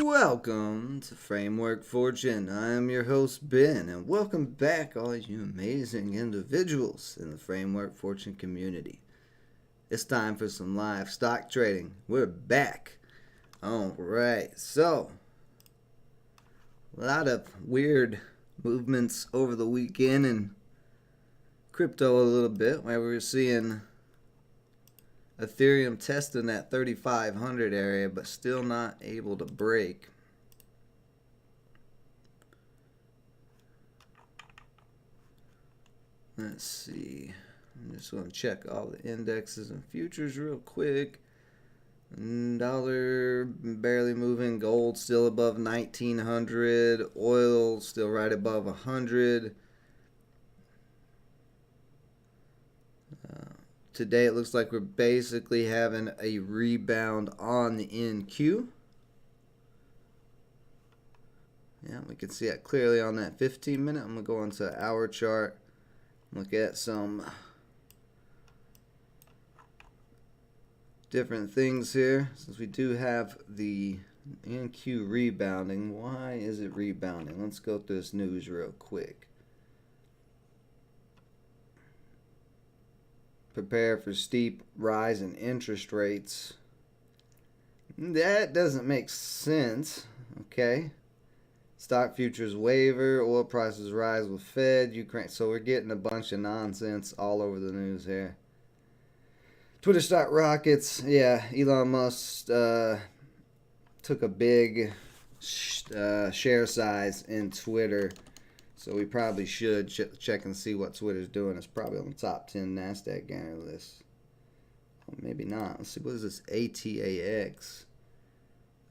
Welcome to Framework Fortune. I am your host, Ben, and welcome back, all you amazing individuals in the Framework Fortune community. It's time for some live stock trading. We're back. Alright, so a lot of weird movements over the weekend in crypto a little bit, where we were seeing Ethereum testing that 3,500 area, but still not able to break. Let's see. I'm just going to check all the indexes and futures real quick. Dollar barely moving. Gold still above 1,900. Oil still right above 100. Today it looks like we're basically having a rebound on the NQ. Yeah, we can see it clearly on that 15 minute. I'm going to go into an hour chart. Look at some different things here. Since we do have the NQ rebounding, why is it rebounding? Let's go through this news real quick. Prepare for steep rise in interest rates. That doesn't make sense. Okay. Stock futures waver. Oil prices rise with Fed. Ukraine. So we're getting a bunch of nonsense all over the news here. Twitter stock rockets. Yeah, Elon Musk took a big share size in Twitter. So we probably should check and see what Twitter's doing. It's probably on the top 10 NASDAQ gainer list. Well, maybe not. Let's see. What is this? ATAX.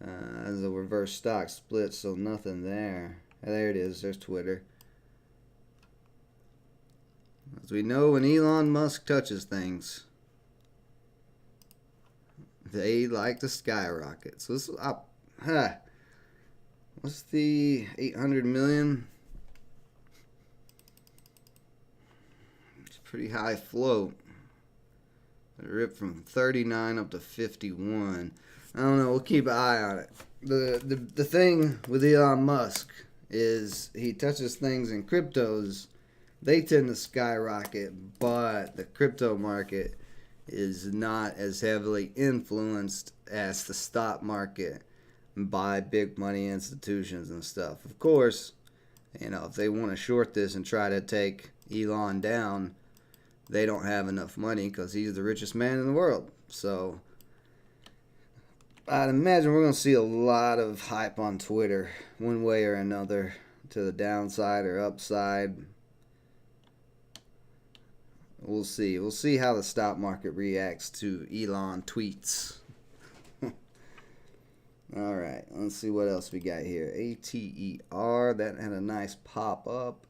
There's a reverse stock split, so nothing there. There it is. There's Twitter. As we know, when Elon Musk touches things, they like to skyrocket. So this is up. What's the 800 million? Pretty high float. It ripped from 39 up to 51. I don't know. We'll keep an eye on it. The thing with Elon Musk is he touches things in cryptos. They tend to skyrocket, but the crypto market is not as heavily influenced as the stock market by big money institutions and stuff. Of course, if they want to short this and try to take Elon down, they don't have enough money because he's the richest man in the world. So I'd imagine we're going to see a lot of hype on Twitter one way or another, to the downside or upside. We'll see. We'll see how the stock market reacts to Elon tweets. All right, let's see what else we got here. ATER, that had a nice pop up.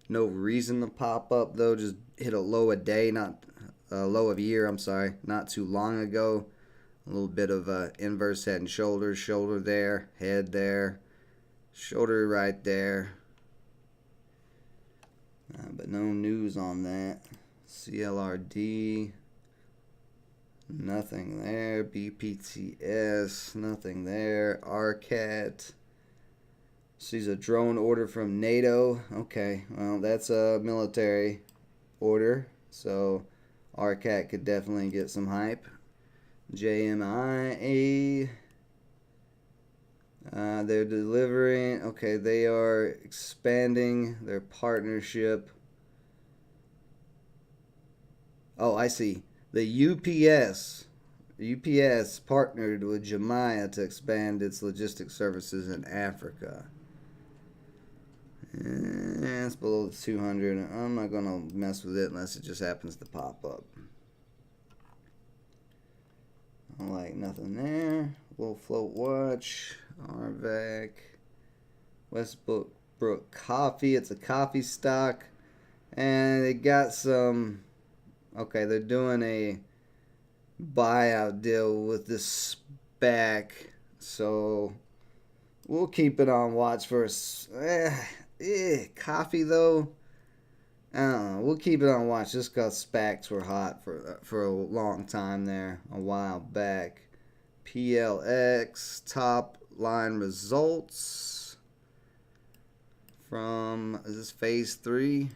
No reason to pop up though, just hit a low a day, not a low of a year, I'm sorry, not too long ago. A little bit of inverse head and shoulders, shoulder there, head there, shoulder right there. But no news on that. CLRD, nothing there. BPTS, nothing there. RCAT. Sees a drone order from NATO. Okay, well, that's a military order, so RCAT could definitely get some hype. JMIA, they're delivering. Okay, they are expanding their partnership. Oh, I see. The UPS partnered with Jumia to expand its logistics services in Africa. It's below the 200. I'm not going to mess with it unless it just happens to pop up. Like nothing there. Low float watch. RVAC. Westbrook Coffee. It's a coffee stock. And they got some... Okay, they're doing a buyout deal with this SPAC. So we'll keep it on watch for... coffee though, I don't know. We'll keep it on watch just because SPACs were hot for a long time there, a while back. PLX top line results from, is this phase 3?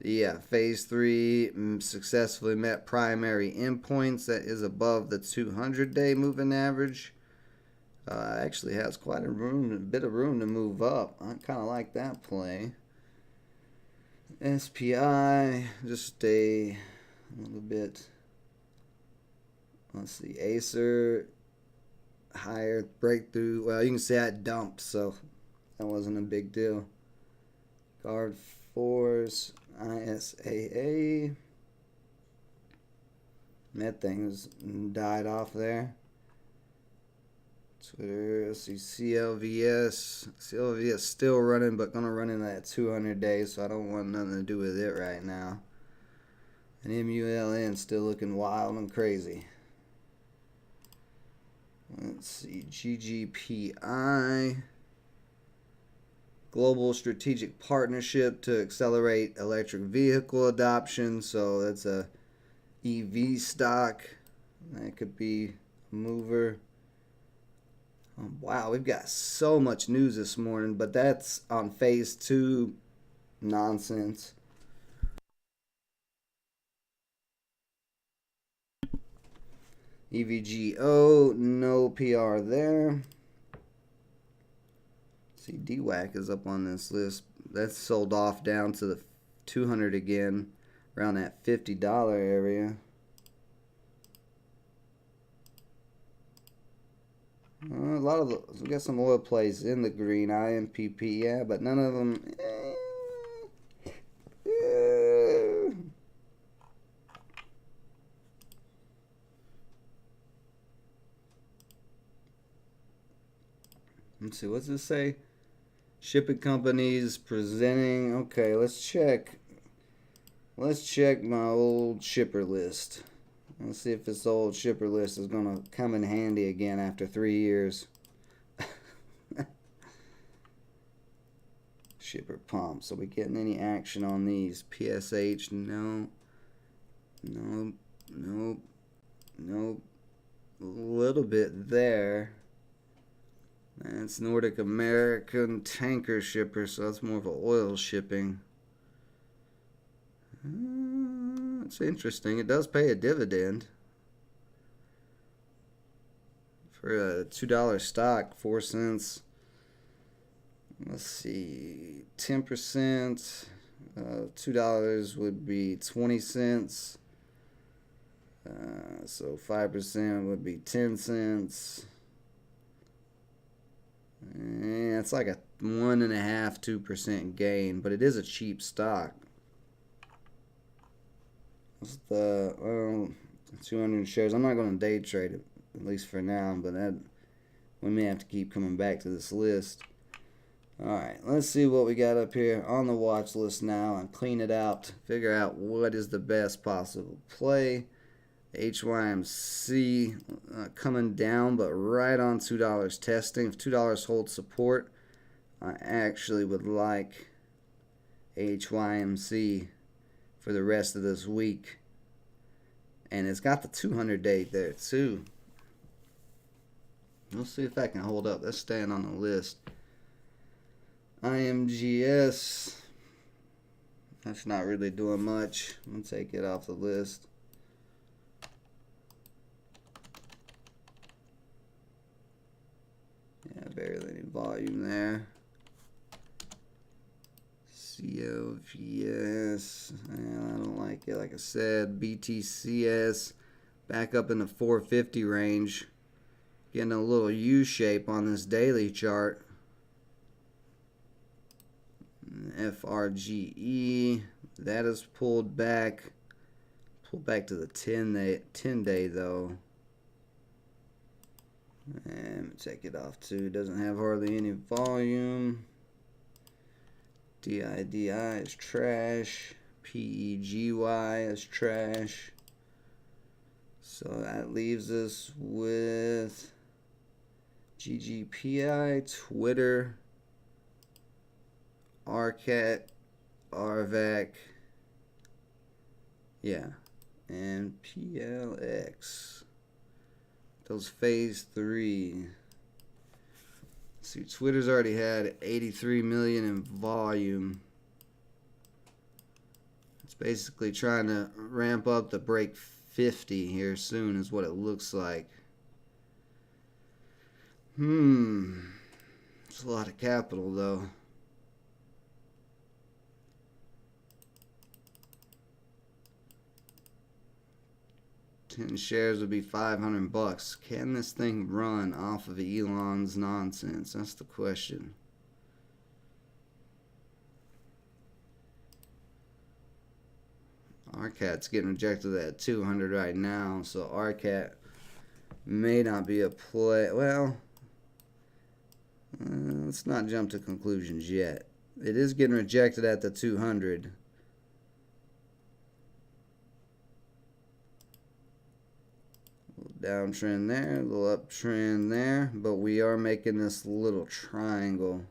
Yeah, phase 3 successfully met primary endpoints. That is above the 200-day moving average. Actually has quite a bit of room to move up. I kind of like that play. SPI, just a little bit. Let's see, Acer, higher breakthrough. Well, you can see I dumped, so that wasn't a big deal. Guard Force, ISAA. That thing's died off there. Twitter, let's see, CLVS. CLVS still running, but gonna run in that 200 days, so I don't want nothing to do with it right now. And MULN still looking wild and crazy. Let's see, GGPI. Global Strategic Partnership to Accelerate Electric Vehicle Adoption. So that's a EV stock. That could be a mover. Wow, we've got so much news this morning, but that's on phase 2 nonsense. EVGO, no PR there. See, DWAC is up on this list. That's sold off down to the 200 again, around that $50 area. A lot of we got some oil plays in the green, IMPP, yeah, but none of them. Let's see, what's this say? Shipping companies presenting. Okay, let's check. Let's check my old shipper list. Let's see if this old shipper list is gonna come in handy again after 3 years. Shipper pumps. Are we getting any action on these? PSH? No. Nope. Nope. Nope. A little bit there. That's Nordic American tanker shipper, so that's more of an oil shipping. It's interesting. It does pay a dividend. For a $2 stock, 4 cents. Let's see, 10%. $2 would be 20 cents. So 5% would be 10 cents. And it's like a 1.5%, 2% gain, but it is a cheap stock. What's the 200 shares? I'm not going to day trade it, at least for now, but we may have to keep coming back to this list. Alright, let's see what we got up here on the watch list now and clean it out. Figure out what is the best possible play. HYMC coming down, but right on $2 testing. If $2 holds support, I actually would like HYMC for the rest of this week. And it's got the 200 day there too. We'll see if that can hold up. That's staying on the list. IMGS, that's not really doing much. I'm going to take it off the list. Yeah, barely any volume there. COVS, I don't like it. Like I said, BTCS back up in the 450 range. Getting a little U shape on this daily chart. FRGE, that is pulled back to the 10 day though. And take it off too. Doesn't have hardly any volume. DIDI is trash. PEGY is trash. So that leaves us with GGPI, Twitter, RCAT, RVAC, yeah, and PLX. Those phase 3. See, Twitter's already had 83 million in volume. It's basically trying to ramp up to break 50 here soon is what it looks like. It's a lot of capital though. 10 shares would be $500. Can this thing run off of Elon's nonsense? That's the question. RCAT's getting rejected at 200 right now, so RCAT may not be a play. Well, let's not jump to conclusions yet. It is getting rejected at the 200. Downtrend there, a little uptrend there, but we are making this little triangle.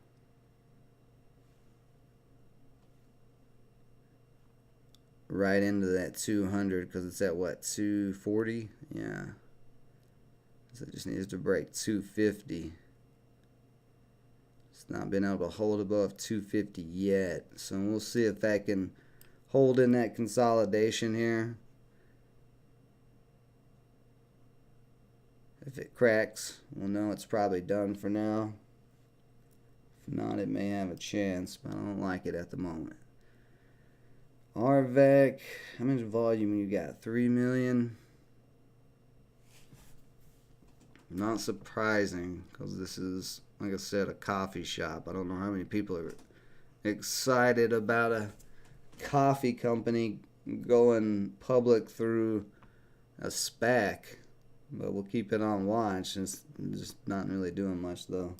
Right into that 200 because it's at what, 240? Yeah. So it just needs to break 250. It's not been able to hold above 250 yet. So we'll see if that can hold in that consolidation here. If it cracks, we'll know it's probably done for now. If not, it may have a chance, but I don't like it at the moment. RVAC, how much volume you got? 3 million? Not surprising, because this is, like I said, a coffee shop. I don't know how many people are excited about a coffee company going public through a SPAC. But we'll keep it on watch. It's just not really doing much though.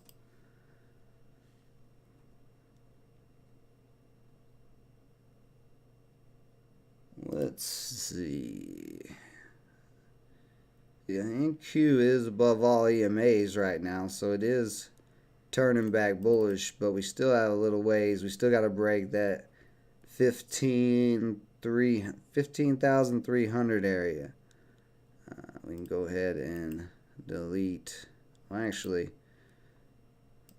Let's see. Yeah, NQ is above all EMAs right now, so it is turning back bullish, but we still have a little ways. We still got to break that 15,300 area. We can go ahead and delete. Well, actually,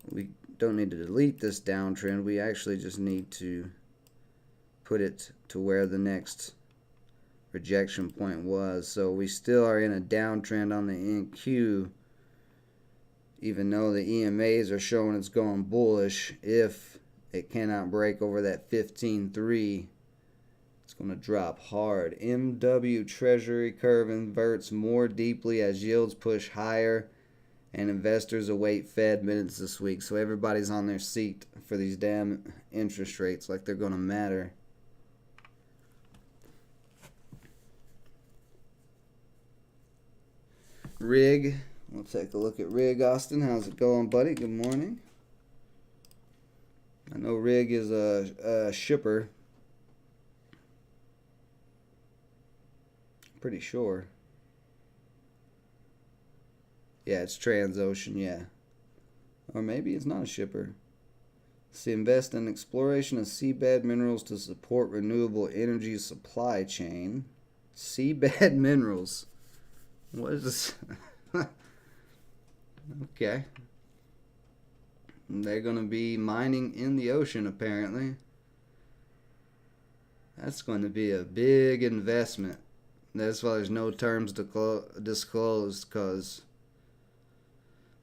we don't need to delete this downtrend. We actually just need to put it to where the next rejection point was. So we still are in a downtrend on the NQ, even though the EMAs are showing it's going bullish. If it cannot break over that 15.3, it's going to drop hard. MW Treasury curve inverts more deeply as yields push higher and investors await Fed minutes this week. So everybody's on their seat for these damn interest rates like they're going to matter. Rig. We'll take a look at Rig. Austin, how's it going, buddy? Good morning. I know Rig is a shipper. Pretty sure. Yeah, it's Transocean, yeah. Or maybe it's not a shipper. See, invest in exploration of seabed minerals to support renewable energy supply chain. Seabed minerals. What is this? Okay. They're going to be mining in the ocean, apparently. That's going to be a big investment. That's why there's no terms disclosed, because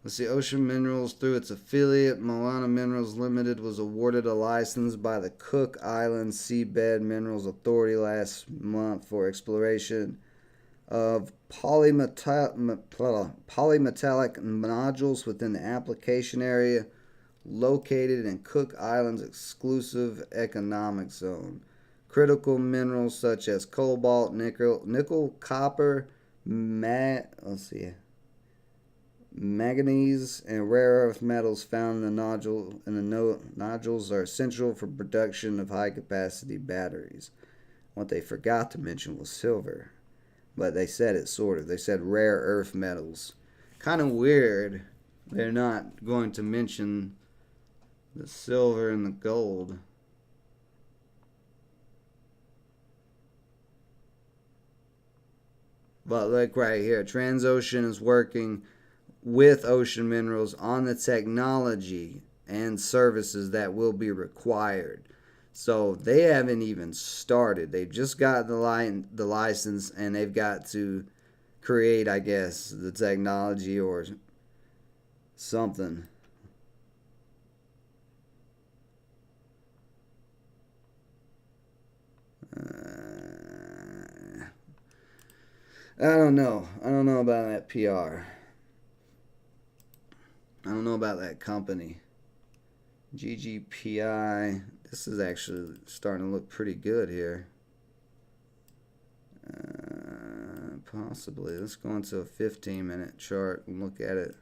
let's see, Ocean Minerals through its affiliate Moana Minerals Limited was awarded a license by the Cook Islands Seabed Minerals Authority last month for exploration of polymetallic nodules within the application area located in Cook Islands' exclusive economic zone. Critical minerals such as cobalt, nickel, copper, manganese, and rare earth metals found in the nodules are essential for production of high-capacity batteries. What they forgot to mention was silver, but they said it sort of. They said rare earth metals. Kind of weird. They're not going to mention the silver and the gold. But look right here, Transocean is working with Ocean Minerals on the technology and services that will be required. So they haven't even started. They've just got the license, and they've got to create, I guess, the technology or something. I don't know. I don't know about that PR. I don't know about that company. GGPI. This is actually starting to look pretty good here. Possibly. Let's go into a 15-minute chart and look at it.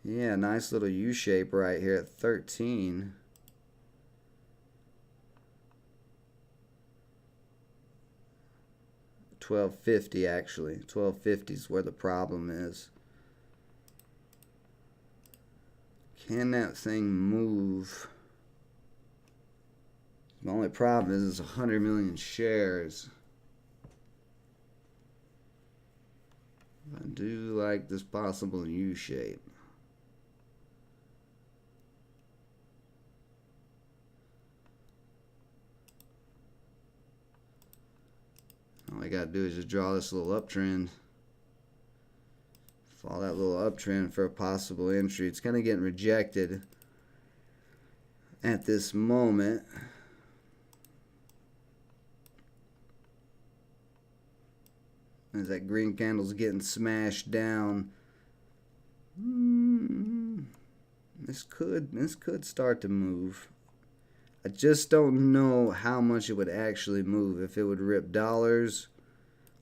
Yeah, nice little U shape right here at 13. $12.50 actually. $12.50 is where the problem is. Can that thing move? The only problem is it's 100 million shares. I do like this possible U shape. All I gotta do is just draw this little uptrend. Follow that little uptrend for a possible entry. It's kind of getting rejected at this moment. As that green candle's getting smashed down. This could start to move. I just don't know how much it would actually move. If it would rip dollars,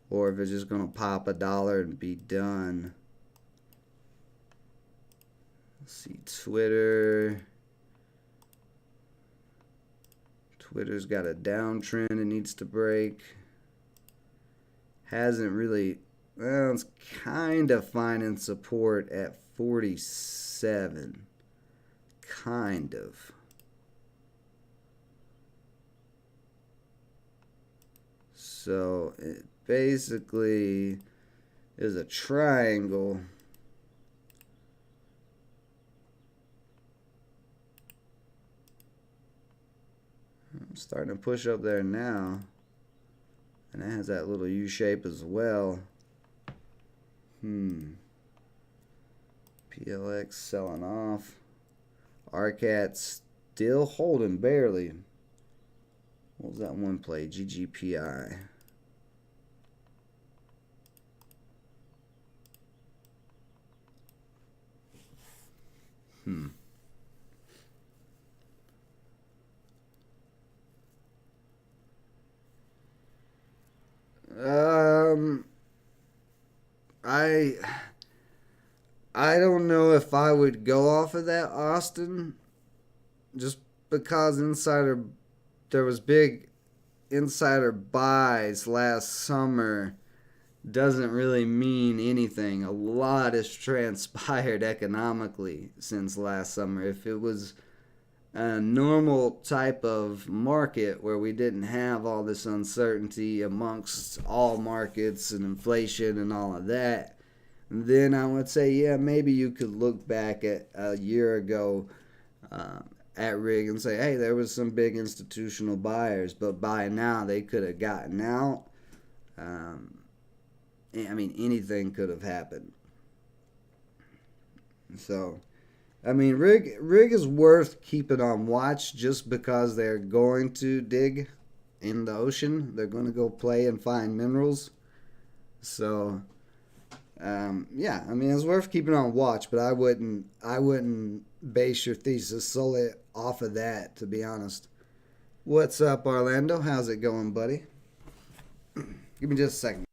or if it's just gonna pop $1 and be done. Let's see, Twitter. Twitter's got a downtrend it needs to break. Hasn't really, well, it's kind of finding support at 47. Kind of. So it basically is a triangle. I'm starting to push up there now. And it has that little U shape as well. PLX selling off. RCAT still holding barely. What was that one play? GGPI. I don't know if I would go off of that, Austin, just because there was big insider buys last summer doesn't really mean anything. A lot has transpired economically since last summer. If it was a normal type of market where we didn't have all this uncertainty amongst all markets and inflation and all of that, then I would say, yeah, maybe you could look back at a year ago at RIG and say, hey, there was some big institutional buyers, but by now they could have gotten out. I mean, anything could have happened. So, I mean, RIG is worth keeping on watch just because they're going to dig in the ocean. They're going to go play and find minerals. So, yeah, I mean, it's worth keeping on watch, but I wouldn't base your thesis solely off of that, to be honest. What's up, Orlando? How's it going, buddy? Give me just a second.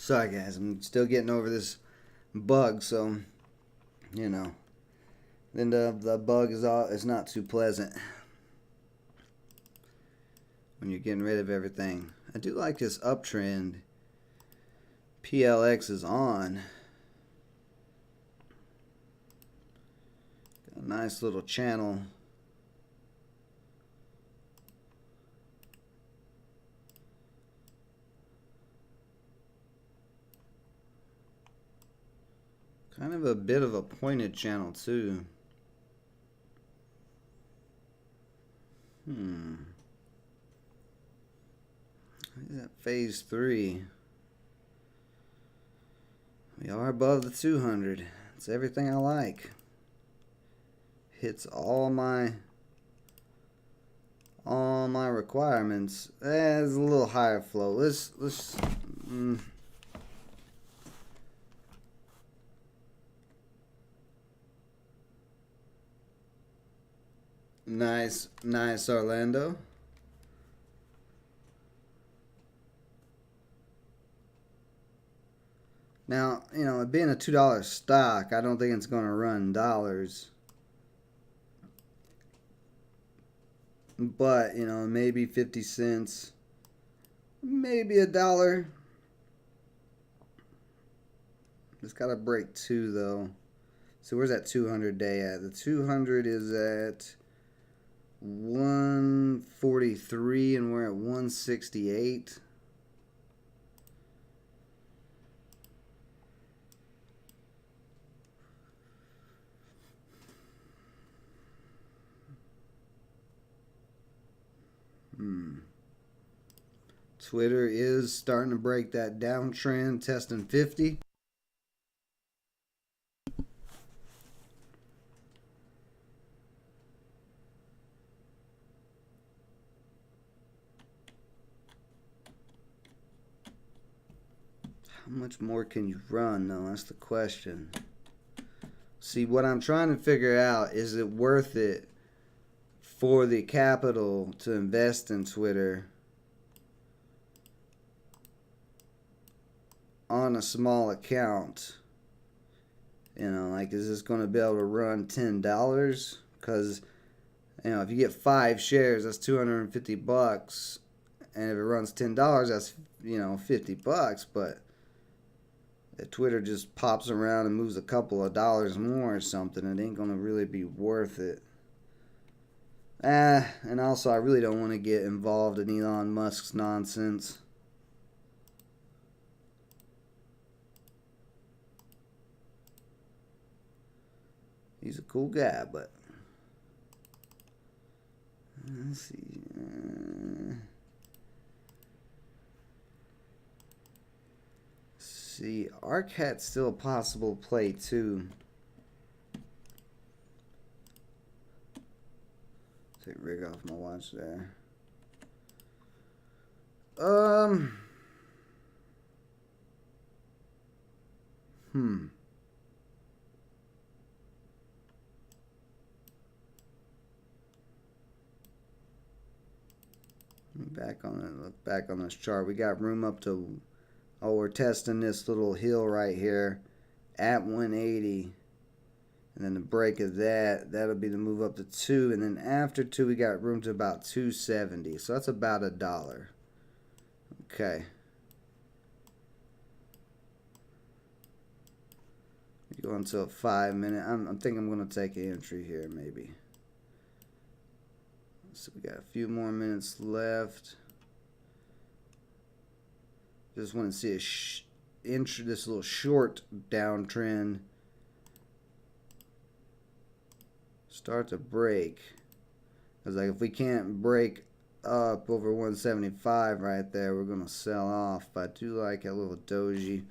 Sorry guys, I'm still getting over this bug, so you know. Then the bug is not too pleasant when you're getting rid of everything. I do like this uptrend. PLX is on. Got a nice little channel. Kind of a bit of a pointed channel too. Is that phase 3? We are above the 200. It's everything I like. Hits all my requirements. It's a little higher flow. Let's Nice Orlando. Now, you know, it being a $2 stock, I don't think it's going to run dollars. But, you know, maybe 50 cents, maybe $1. It's got to break 2 though. So where's that 200 day at? The 200 is at 143 and we're at 168. Twitter is starting to break that downtrend, testing 50. How much more can you run, though? That's the question. See, what I'm trying to figure out, is it worth it for the capital to invest in Twitter on a small account? You know, like, is this going to be able to run $10? Because, you know, if you get 5 shares, that's $250. And if it runs $10, that's, you know, $50. But if Twitter just pops around and moves a couple of dollars more or something, it ain't going to really be worth it. And also, I really don't want to get involved in Elon Musk's nonsense. He's a cool guy, but let's see. See, Arcat's still a possible play too. Take rig off my watch there. Look back on this chart. We got room up to, oh, we're testing this little hill right here at 180. And then the break of that'll be the move up to 2. And then after 2, we got room to about 270. So that's about $1. Okay. We go into a 5 minute. I'm thinking I'm going to take an entry here, maybe. So we got a few more minutes left. Just want to see this little short downtrend start to break. Because like if we can't break up over 175 right there, we're gonna sell off. But I do like a little doji.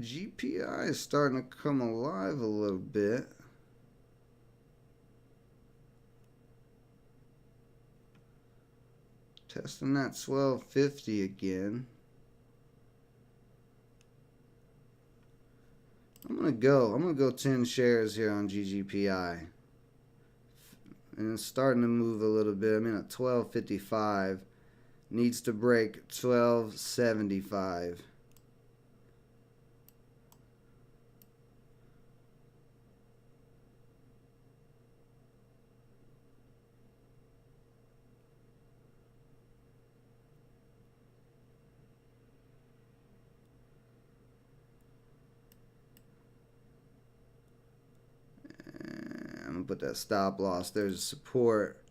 GPI is starting to come alive a little bit. Testing that 1250 again. I'm gonna go 10 shares here on GGPI. And it's starting to move a little bit. I'm in at 12.55. Needs to break 12.75. I'm gonna put that stop loss. There's support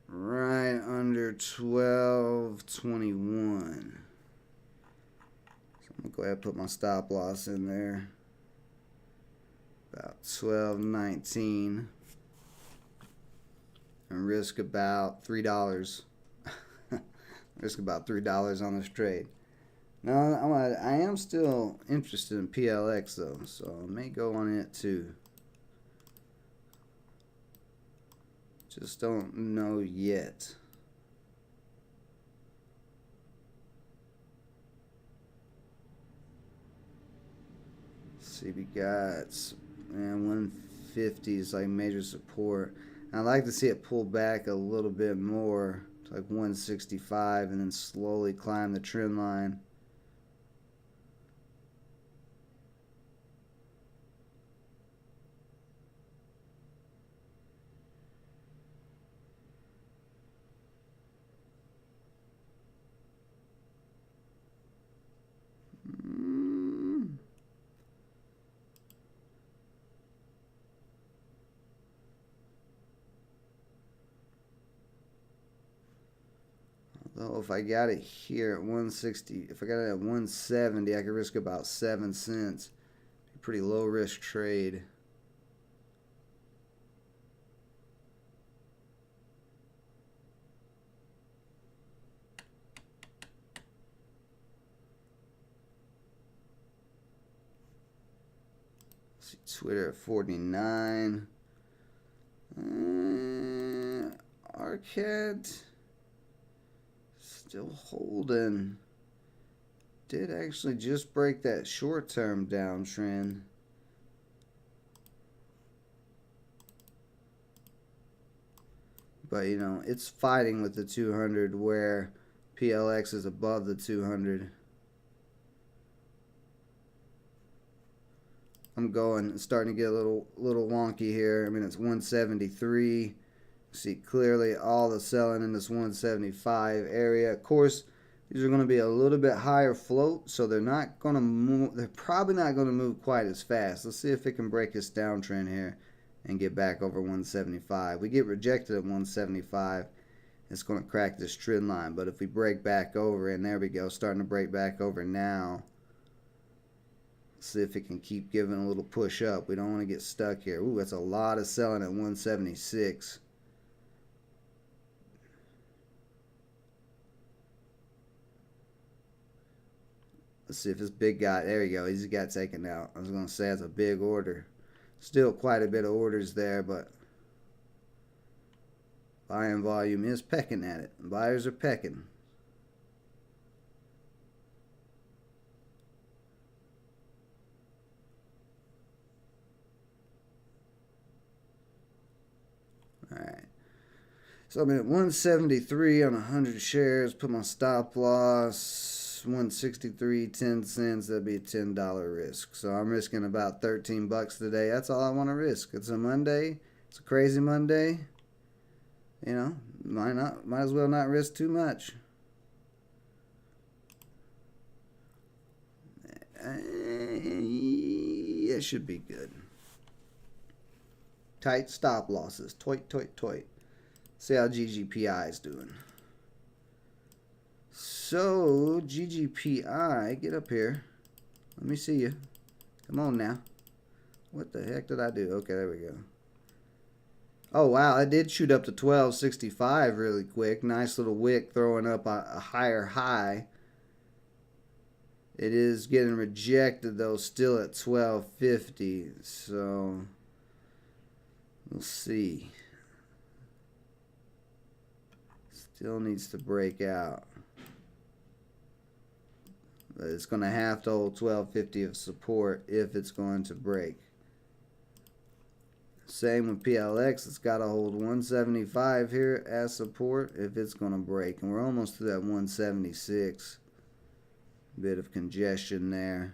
right under 12.21. So I'm gonna go ahead and put my stop loss in there. About 12.19. And risk about $3. Risk about $3 on this trade. Now I am still interested in PLX though, so I may go on it too. Just don't know yet. Let's see, we got 150 is like major support. I'd like to see it pull back a little bit more to like 165 and then slowly climb the trend line. Although if I got it here at 160, if I got it at 170, I could risk about 7 cents. Pretty low risk trade. Let's see, Twitter at 49. Arcad still holding. Did actually just break that short-term downtrend. But, you know, it's fighting with the 200 where PLX is above the 200. I'm starting to get a little wonky here. I mean, it's 173. See clearly all the selling in this 175 area. Of course, these are going to be a little bit higher float, so they're not going to move. They're probably not going to move quite as fast. Let's see if it can break this downtrend here and get back over 175. We get rejected at 175. It's going to crack this trend line. But if we break back over, and there we go, starting to break back over now. See if it can keep giving a little push up. We don't want to get stuck here. Ooh, that's a lot of selling at 176. Let's see if this big guy, there you go, he's got taken out. I was going to say it's a big order. Still quite a bit of orders there, but buying volume is pecking at it. Buyers are pecking. Alright. So I'm at 173 on 100 shares. Put my stop loss. 163, 10 cents. That'd be a $10 risk. So I'm risking about 13 bucks today. That's all I want to risk. It's a Monday. It's a crazy Monday. You know, might as well not risk too much. It should be good. Tight stop losses. Toit. See how GGPI is doing. So, GGPI, get up here. Let me see you. Come on now. What the heck did I do? Okay, there we go. Oh, wow. I did shoot up to 1265 really quick. Nice little wick throwing up a higher high. It is getting rejected, though, still at 1250. So, we'll see. Still needs to break out. But it's going to have to hold 1250 of support if it's going to break. Same with PLX. It's got to hold 175 here as support if it's going to break. And we're almost to that 176. Bit of congestion there.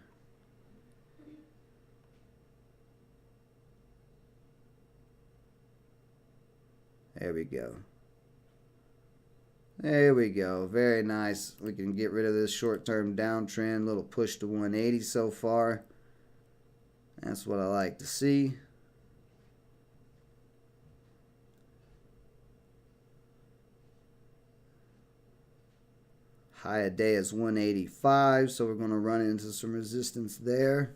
There we go. There we go. Very nice. We can get rid of this short-term downtrend. Little push to 180 so far. That's what I like to see. High a day is 185, so we're going to run into some resistance there.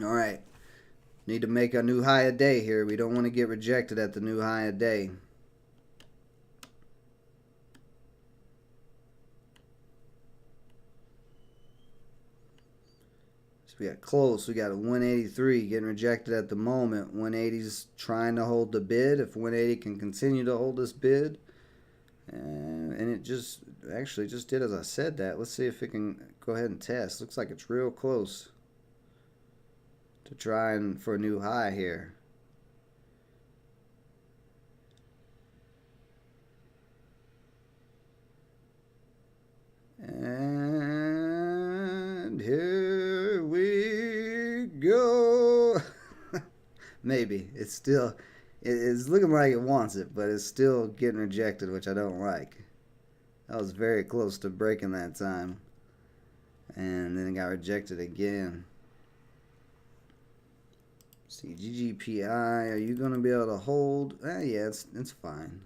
All right. Need to make a new high a day here. We don't want to get rejected at the new high a day. We got close. We got a 183 getting rejected at the moment. 180's trying to hold the bid. If 180 can continue to hold this bid, and it just actually just did as I said that. Let's see if it can go ahead and test. Looks like it's real close to trying for a new high here. And here we go. Maybe. It's still, it's looking like it wants it, but it's still getting rejected, which I don't like. That was very close to breaking that time. And then it got rejected again. See, GGPI, are you going to be able to hold? Yeah, it's fine.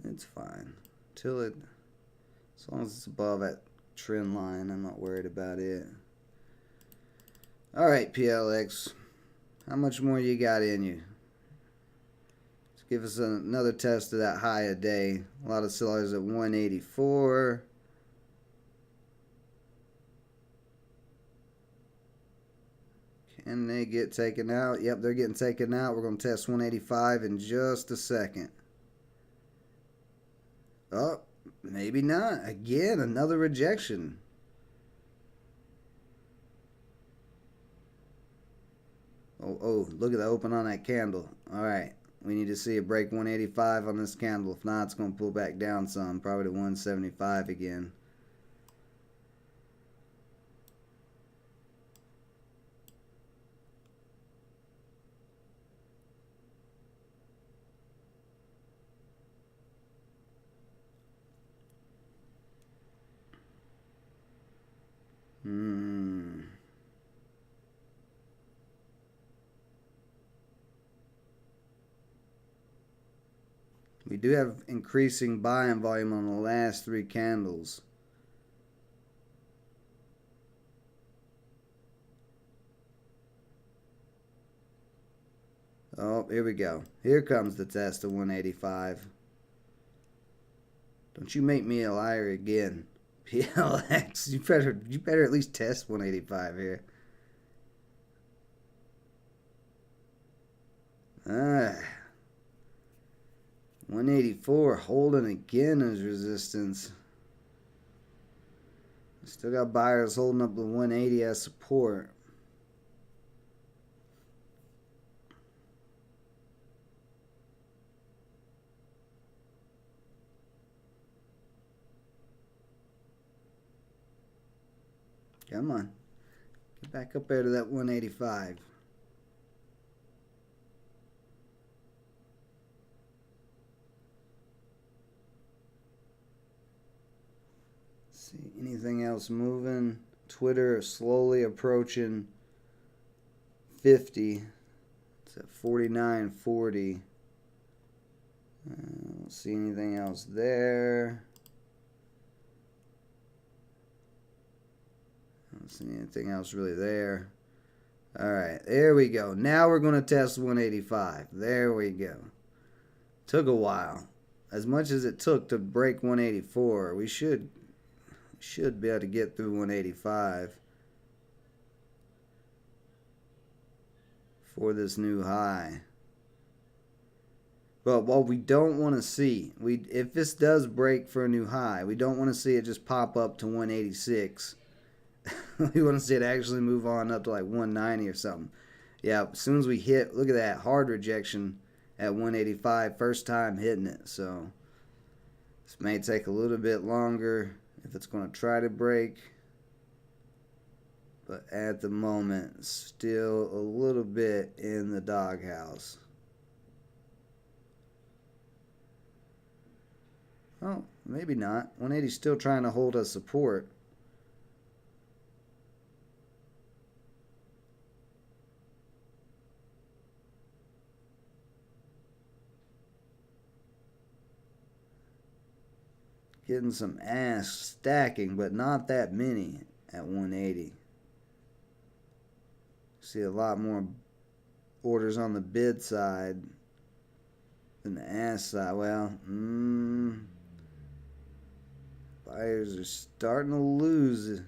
It's fine. Till it, as long as it's above that trend line, I'm not worried about it. Alright, PLX. How much more you got in you? Let's give us another test of that high a day. A lot of sellers at 184. Can they get taken out? Yep, they're getting taken out. We're going to test 185 in just a second. Oh, maybe not. Again, another rejection. Oh, look at the open on that candle. All right, we need to see it break 185 on this candle. If not, it's going to pull back down some, probably to 175 again. We do have increasing buying volume on the last three candles. Oh, here we go. Here comes the test of 185. Don't you make me a liar again. PLX, you better at least test 185 here. 184 holding again as resistance. Still got buyers holding up the 180 as support. Come on. Get back up there to that 185. See anything else moving? Twitter slowly approaching 50. It's at 49.40. Don't see anything else there. Don't see anything else really there. Alright, there we go. Now we're going to test 185. There we go. Took a while. As much as it took to break 184, we should be able to get through 185. for this new high. But what we don't want to see, if this does break for a new high, we don't want to see it just pop up to 186. We want to see it actually move on up to like 190 or something. Yeah, as soon as we hit, look at that, hard rejection at 185, first time hitting it. So this may take a little bit longer if it's going to try to break. But at the moment, still a little bit in the doghouse. Oh, maybe not. 180 is still trying to hold us support. Getting some ass stacking, but not that many at 180. See a lot more orders on the bid side than the ask side. Well, buyers are starting to lose.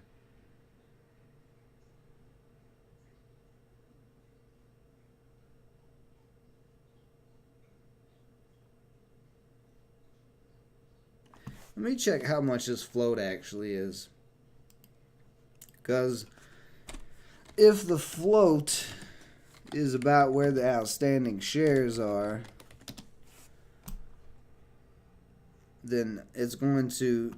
Let me check how much this float actually is. Because if the float is about where the outstanding shares are, then it's going to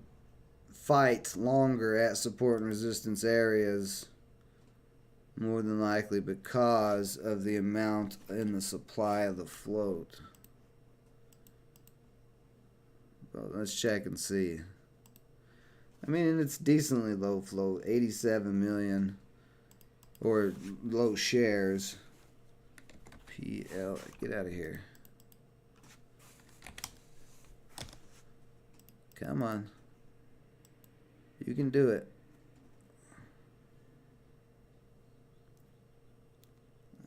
fight longer at support and resistance areas, more than likely because of the amount in the supply of the float. Well, let's check and see. I mean, it's decently low float, 87 million, or low shares. PL, get out of here. Come on. You can do it.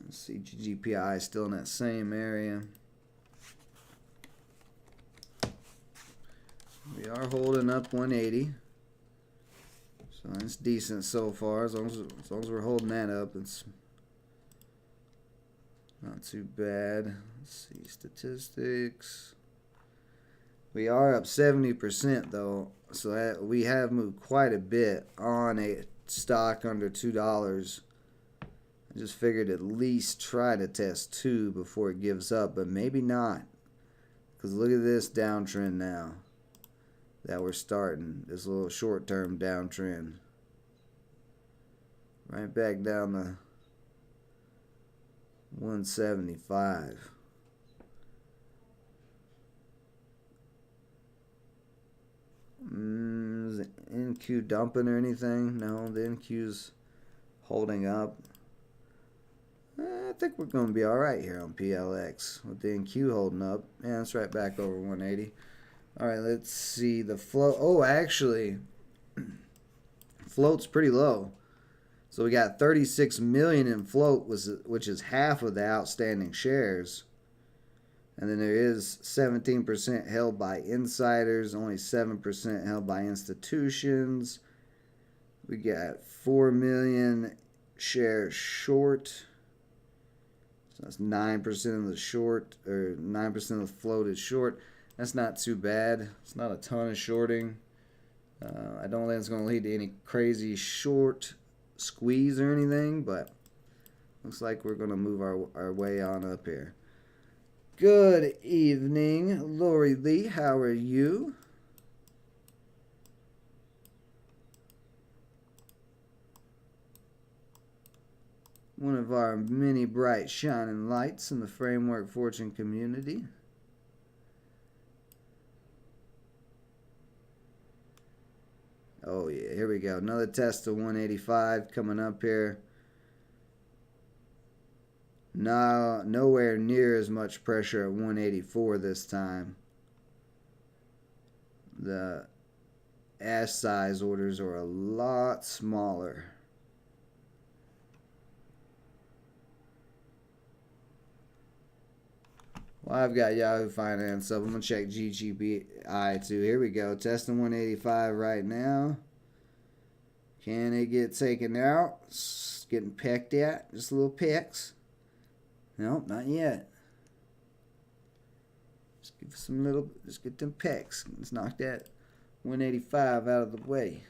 Let's see, GPI still in that same area. We are holding up 180. So that's decent so far. As long as we're holding that up, it's not too bad. Let's see statistics. We are up 70% though, so that we have moved quite a bit on a stock under $2. I just figured at least try to test 2 before it gives up, but maybe not. Because look at this downtrend now that we're starting, this little short-term downtrend. Right back down to 175. Is the NQ dumping or anything? No, the NQ's holding up. I think we're going to be alright here on PLX with the NQ holding up. Yeah, it's right back over 180. Alright, let's see the float. Oh, actually, float's pretty low. So we got 36 million in float, which is half of the outstanding shares. And then there is 17% held by insiders, only 7% held by institutions. We got 4 million shares short. So that's 9% of the short, or 9% of the float is short. That's not too bad. It's not a ton of shorting. I don't think it's going to lead to any crazy short squeeze or anything, but looks like we're going to move our way on up here. Good evening, Lori Lee. How are you? One of our many bright shining lights in the Framework Fortune community. Oh yeah, here we go. Another test of 185 coming up here. No, nowhere near as much pressure at 184 this time. The ash size orders are a lot smaller. Well, I've got Yahoo Finance up. I'm going to check GGBI too. Here we go. Testing 185 right now. Can it get taken out? It's getting pecked at. Just a little pecks. No, not yet. Just get them pecs. Let's knock that 185 out of the way.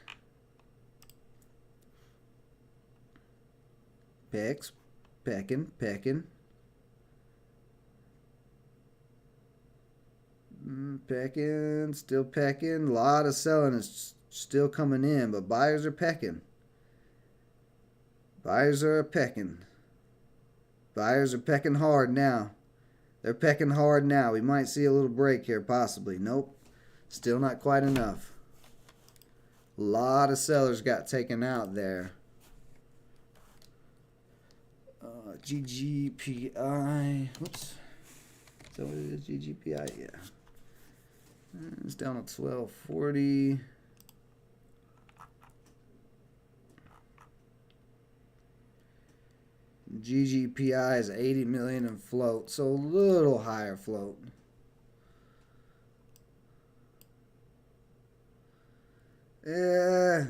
Pecs, pecking. Pecking, still pecking. A lot of selling is still coming in, but buyers are pecking. Buyers are pecking. Buyers are pecking hard now. They're pecking hard now. We might see a little break here, possibly. Nope. Still not quite enough. A lot of sellers got taken out there. GGPI. Whoops. Is that what it is? GGPI? Yeah. It's down at 1240. GGPI is 80 million in float, so a little higher float. Yeah.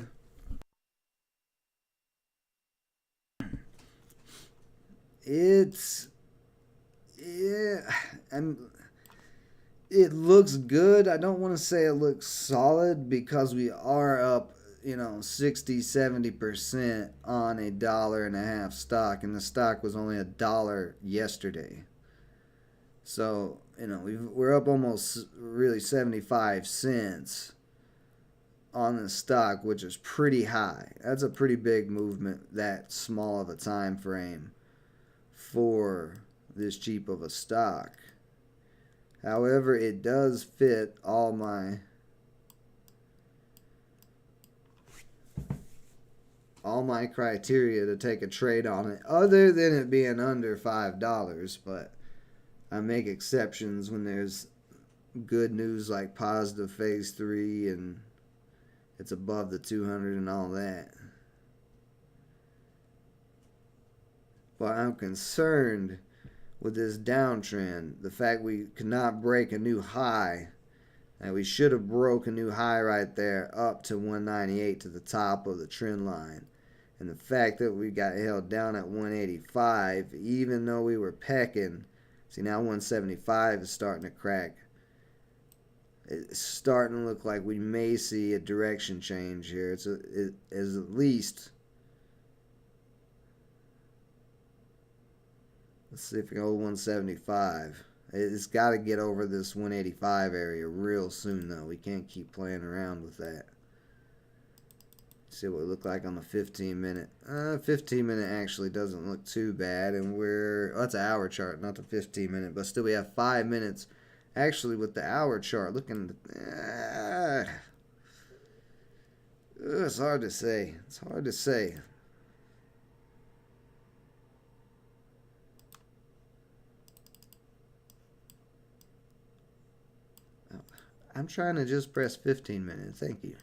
It looks good. I don't want to say it looks solid because we are up, 60-70% on a $1.50 stock, and the stock was only $1 yesterday. So, we're up almost really 75 cents on the stock, which is pretty high. That's a pretty big movement, that small of a time frame for this cheap of a stock. However, it does fit all my criteria to take a trade on it, other than it being under $5. But I make exceptions when there's good news like positive phase 3 and it's above the 200 and all that. But I'm concerned with this downtrend. The fact we could not break a new high, and we should have broke a new high right there up to 198 to the top of the trend line. And the fact that we got held down at 185, even though we were pecking. See, now 175 is starting to crack. It's starting to look like we may see a direction change here. It is at least... Let's see if we can hold 175. It's got to get over this 185 area real soon, though. We can't keep playing around with that. See what it looked like on the 15-minute. 15-minute actually doesn't look too bad, and that's an hour chart, not the 15-minute. But still, we have 5 minutes. Actually, with the hour chart, looking. It's hard to say. It's hard to say. I'm trying to just press 15 minutes. Thank you.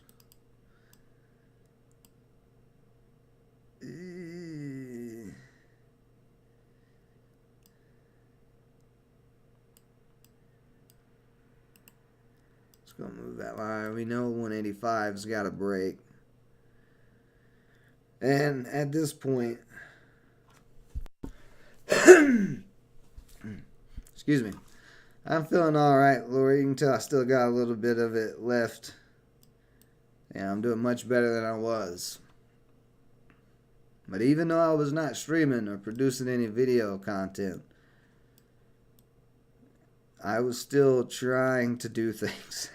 Let's go move that line. We know 185's got a break. And at this point, excuse me, I'm feeling alright, Lori. You can tell I still got a little bit of it left. And I'm doing much better than I was. But even though I was not streaming or producing any video content, I was still trying to do things.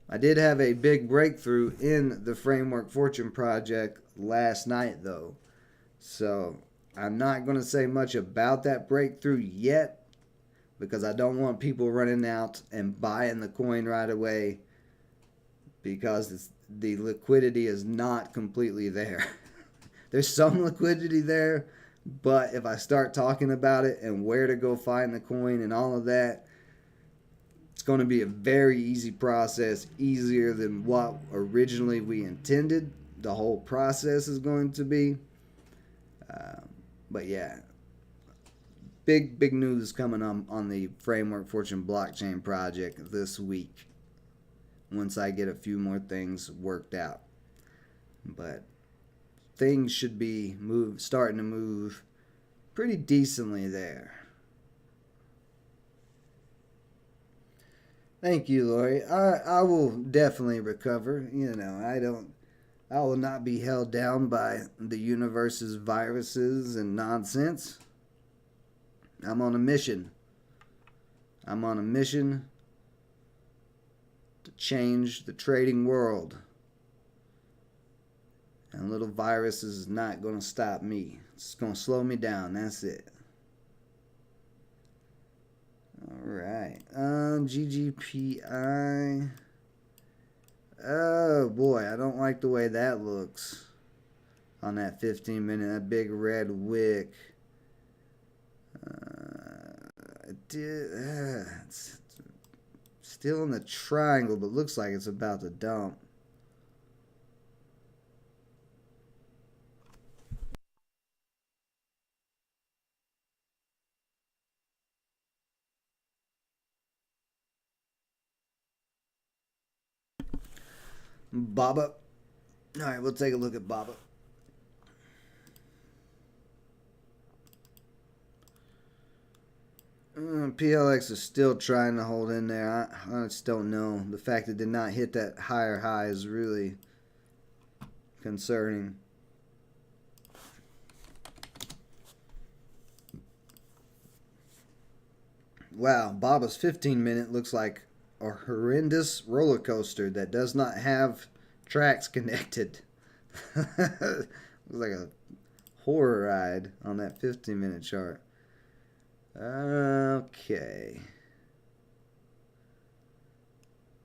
I did have a big breakthrough in the Framework Fortune project last night, though. So I'm not going to say much about that breakthrough yet, because I don't want people running out and buying the coin right away, because the liquidity is not completely there. There's some liquidity there, but if I start talking about it and where to go find the coin and all of that, it's going to be a very easy process, easier than what originally we intended the whole process is going to be. But yeah, big news coming on the Framework Fortune blockchain project this week, once I get a few more things worked out. But things should be starting to move pretty decently there. Thank you, Lori. I will definitely recover. I will not be held down by the universe's viruses and nonsense. I'm on a mission. I'm on a mission to change the trading world. And little virus is not going to stop me. It's going to slow me down. That's it. Alright. GGPI. Oh boy, I don't like the way that looks. On that 15-minute, that big red wick. It's still in the triangle, but looks like it's about to dump. Baba. Alright, we'll take a look at Baba. PLX is still trying to hold in there. I just don't know. The fact it did not hit that higher high is really concerning. Wow, Baba's 15-minute looks like a horrendous roller coaster that does not have tracks connected. Looks like a horror ride on that 15-minute chart. Okay.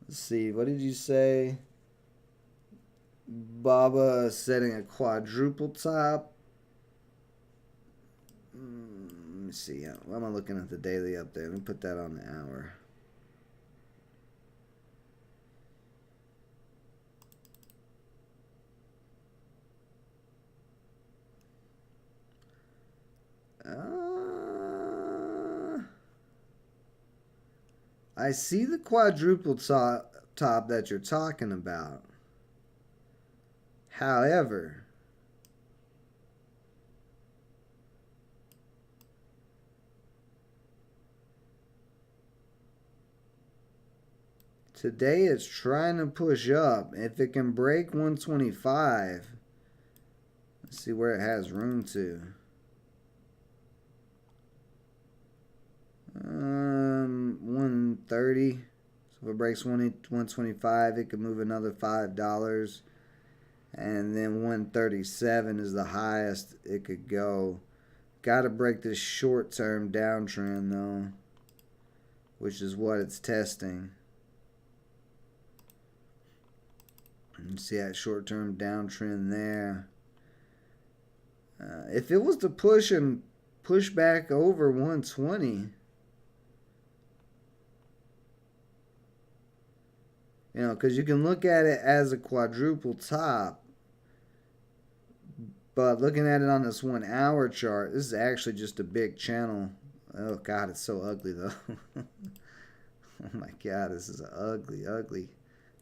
Let's see. What did you say? Baba setting a quadruple top. Let me see. Why am I looking at the daily up there? Let me put that on the hour. I see the quadruple top that you're talking about. However, today it's trying to push up. If it can break 125, let's see where it has room to. 130. So if it breaks 125, it could move another $5. And then 137 is the highest it could go. Got to break this short-term downtrend though, which is what it's testing. You see that short-term downtrend there. If it was to push back over 120, because you can look at it as a quadruple top, but looking at it on this 1 hour chart, this is actually just a big channel. Oh God, it's so ugly though. Oh my God, this is ugly, ugly.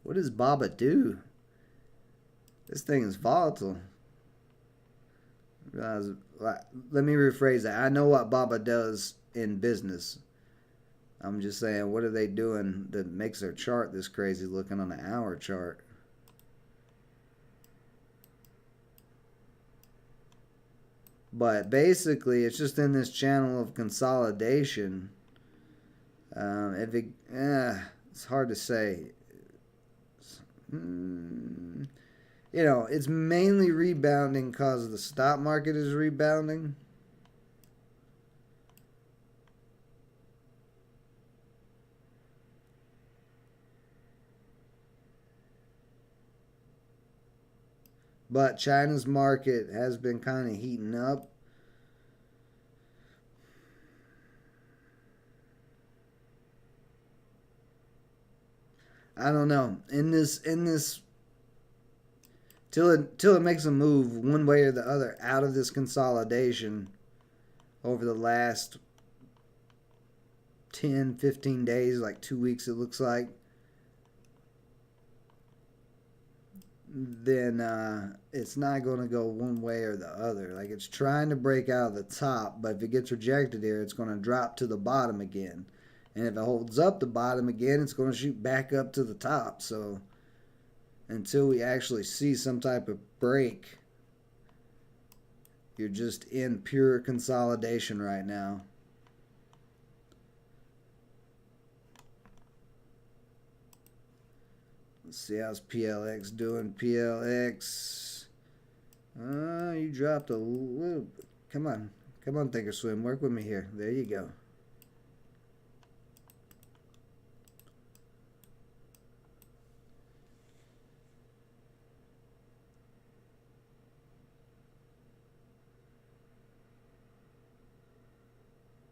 What does Baba do? This thing is volatile. Let me rephrase that. I know what Baba does in business. I'm just saying, what are they doing that makes their chart this crazy looking on the hour chart? But basically, it's just in this channel of consolidation. It's hard to say. It's mainly rebounding because the stock market is rebounding. But China's market has been kind of heating up. I don't know. In this till it makes a move one way or the other out of this consolidation over the last 10, 15 days, like 2 weeks it looks like. then it's not going to go one way or the other. Like, it's trying to break out of the top, but if it gets rejected here, it's going to drop to the bottom again. And if it holds up the bottom again, it's going to shoot back up to the top. So until we actually see some type of break, you're just in pure consolidation right now. Let's see how's PLX doing. PLX, you dropped a little. Come on, thinkorswim, work with me here. There you go.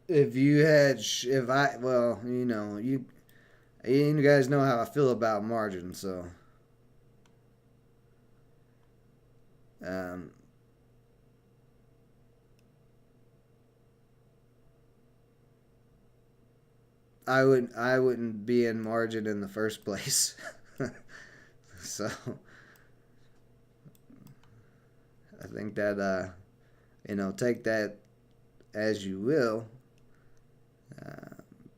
Well, you guys know how I feel about margin, so um, I wouldn't be in margin in the first place. So I think that take that as you will,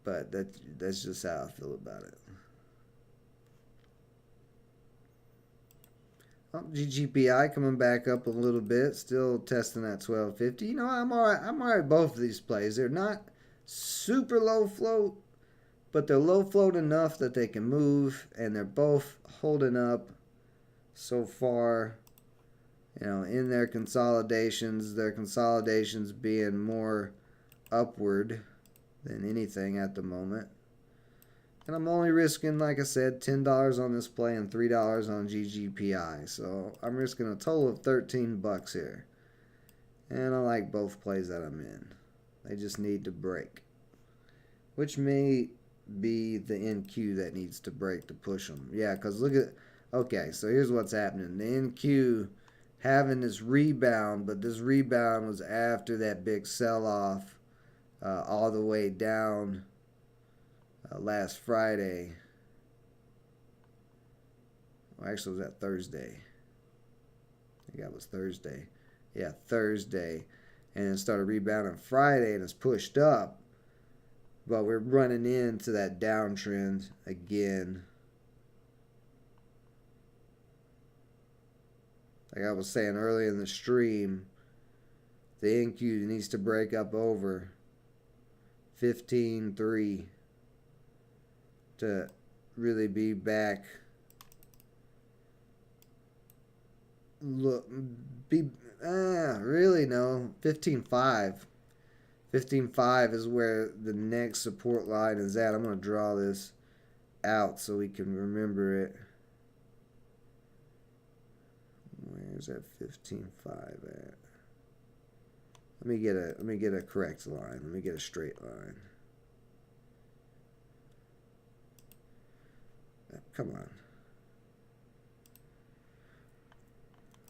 but that's just how I feel about it. GGPI coming back up a little bit, still testing that 1250. I'm alright. I'm alright. Both of these plays, they're not super low float, but they're low float enough that they can move, and they're both holding up so far. In their consolidations being more upward than anything at the moment. And I'm only risking, like I said, $10 on this play and $3 on GGPI. So I'm risking a total of $13 here. And I like both plays that I'm in. They just need to break, which may be the NQ that needs to break to push them. Yeah, because look at, okay, so here's what's happening. The NQ having this rebound, but this rebound was after that big sell-off all the way down last Friday. Well, actually, it was that Thursday. I think that was Thursday. Yeah, Thursday. And it started rebounding Friday, and it's pushed up. But we're running into that downtrend again. Like I was saying earlier in the stream, the NQ needs to break up over 15.3 to really be back. Really no, 15.5. 15.5 is where the next support line is at. I'm going to draw this out so we can remember it. Where's that 15.5 at? Let me get a correct line. Let me get a straight line. Come on.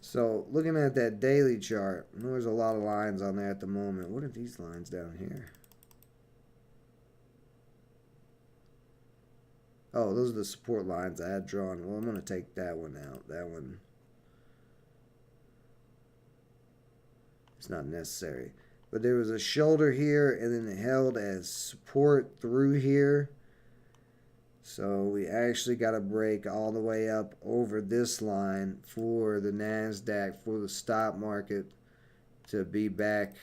So looking at that daily chart, I know there's a lot of lines on there at the moment. What are these lines down here? Oh, those are the support lines I had drawn. Well, I'm going to take that one out. That one, it's not necessary. But there was a shoulder here, and then it held as support through here. So we actually got to break all the way up over this line for the NASDAQ, for the stock market to be back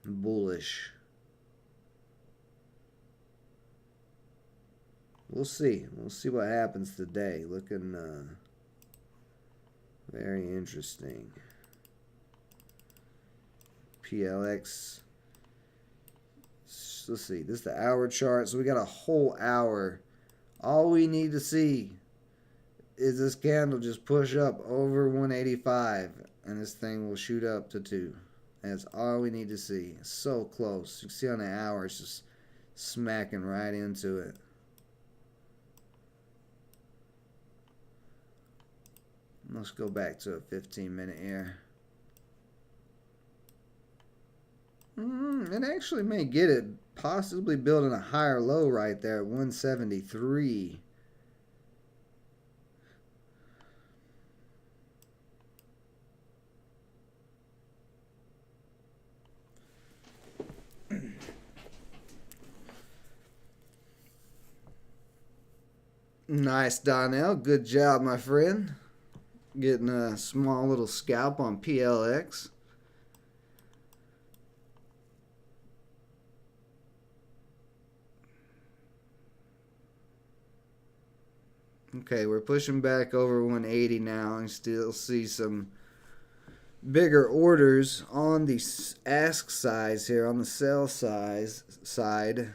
bullish. We'll see. We'll see what happens today. Looking very interesting. PLX. Let's see. This is the hour chart. So we got a whole hour. All we need to see is this candle just push up over 185, and this thing will shoot up to 2. That's all we need to see. It's so close. You can see on the hour, it's just smacking right into it. Let's go back to a 15-minute here. It actually may get it, possibly building a higher low right there at 173. Nice, Donnell. Good job, my friend. Getting a small little scalp on PLX. Okay, we're pushing back over 180 now and still see some bigger orders on the ask size here, on the sell size side.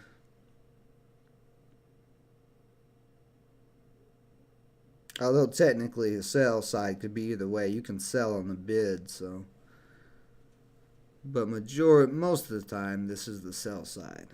Although technically the sell side could be either way. You can sell on the bid, so. But most of the time, this is the sell side.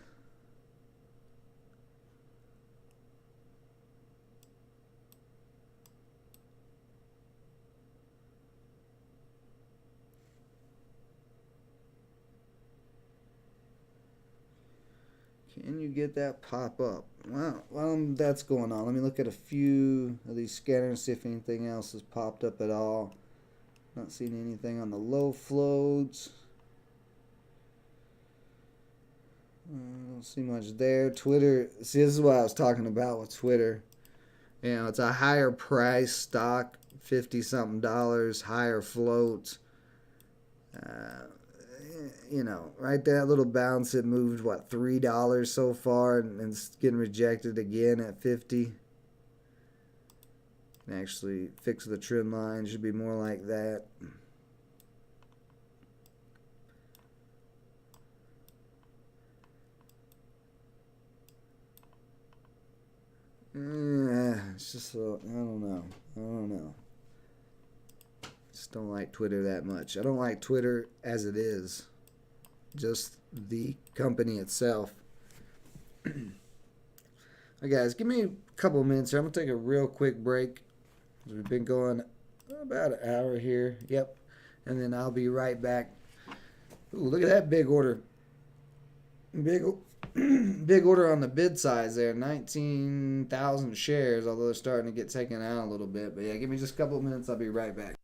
Can you get that pop up? Well, while that's going on, let me look at a few of these scanners, see if anything else has popped up at all. Not seeing anything on the low floats. Don't see much there. Twitter, see, this is what I was talking about with Twitter. You know, it's a higher price stock, 50 something dollars, higher float. Uh, you know, right there, that little bounce, it moved, what, $3 so far, and it's getting rejected again at 50. Actually, fix the trend line, should be more like that. It's just, I don't know. Just don't like Twitter that much. I don't like Twitter as it is. Just the company itself. Okay, guys, give me a couple of minutes here. I'm going to take a real quick break. We've been going about an hour here. Yep. And then I'll be right back. Ooh, look at that big order. Big big order on the bid size there. 19,000 shares, although they're starting to get taken out a little bit. But yeah, give me just a couple of minutes. I'll be right back.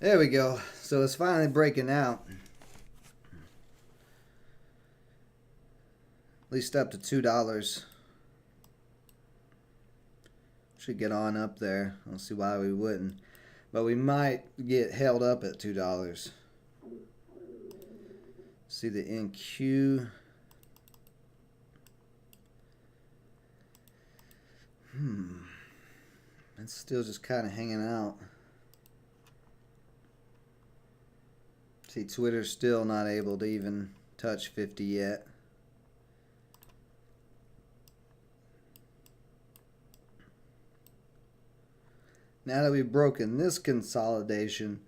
There we go. So it's finally breaking out. At least up to $2. Should get on up there. I don't see why we wouldn't. But we might get held up at $2. See the NQ. It's still just kind of hanging out. See, Twitter's still not able to even touch 50 yet. Now that we've broken this consolidation,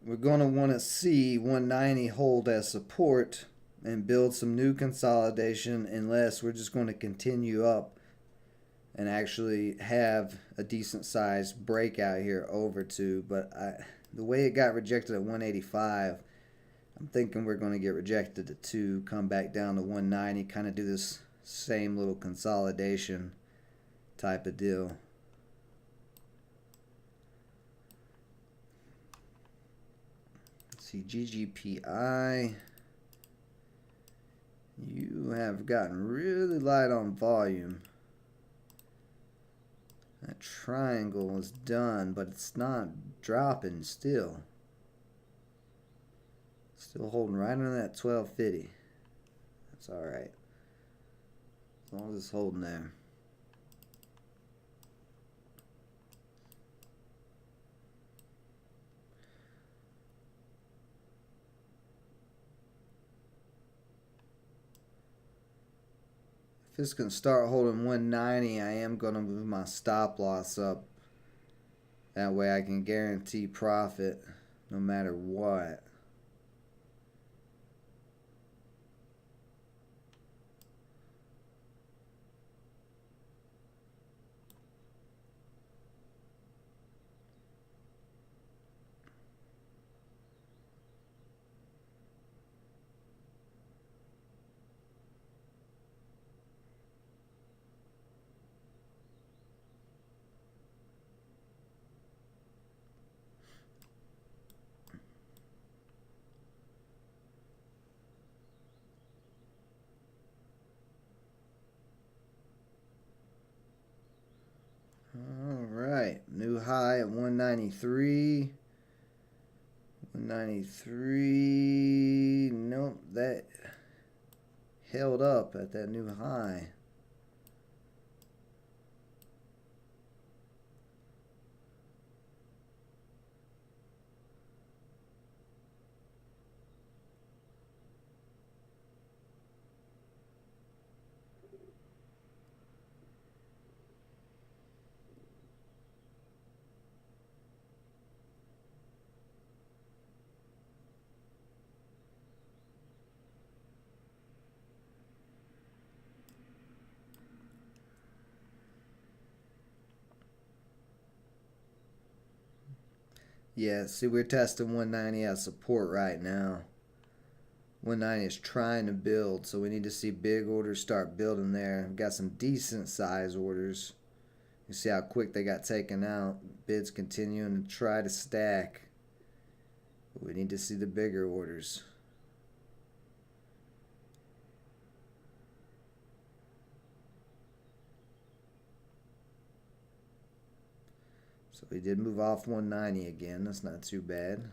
we're going to want to see 190 hold as support and build some new consolidation, unless we're just going to continue up and actually have a decent sized breakout here over to. But the way it got rejected at 185, I'm thinking we're going to get rejected at 2, come back down to 190, kind of do this same little consolidation type of deal. Let's see, GGPI. You have gotten really light on volume. That triangle is done, but it's not dropping still. Still holding right under that 1250. That's alright. As long as it's holding there. If it's going to start holding 190, I am going to move my stop loss up. That way I can guarantee profit no matter what. Alright, new high at 193. 193. Nope, that held up at that new high. Yeah, see, we're testing 190 as support right now. 190 is trying to build, so we need to see big orders start building there. We've got some decent size orders. You see how quick they got taken out. Bids continuing to try to stack. But we need to see the bigger orders. So we did move off 190 again. That's not too bad.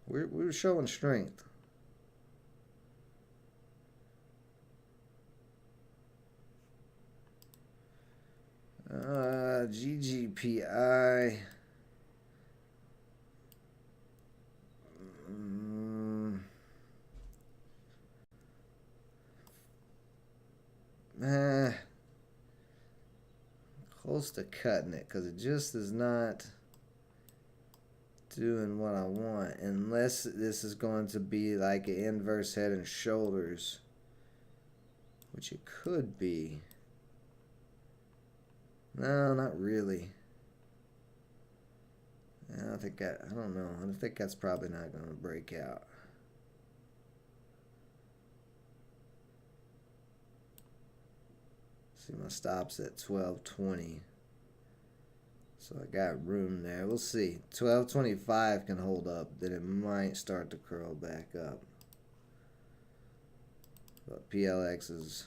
We're showing strength. GGPI. Close to cutting it, because it just is not doing what I want, unless this is going to be like an inverse head and shoulders, which it could be. No, not really. I don't think I don't know. I think that's probably not going to break out. See, my stop's at 1220. So I got room there. We'll see. 1225 can hold up. Then it might start to curl back up. But PLX is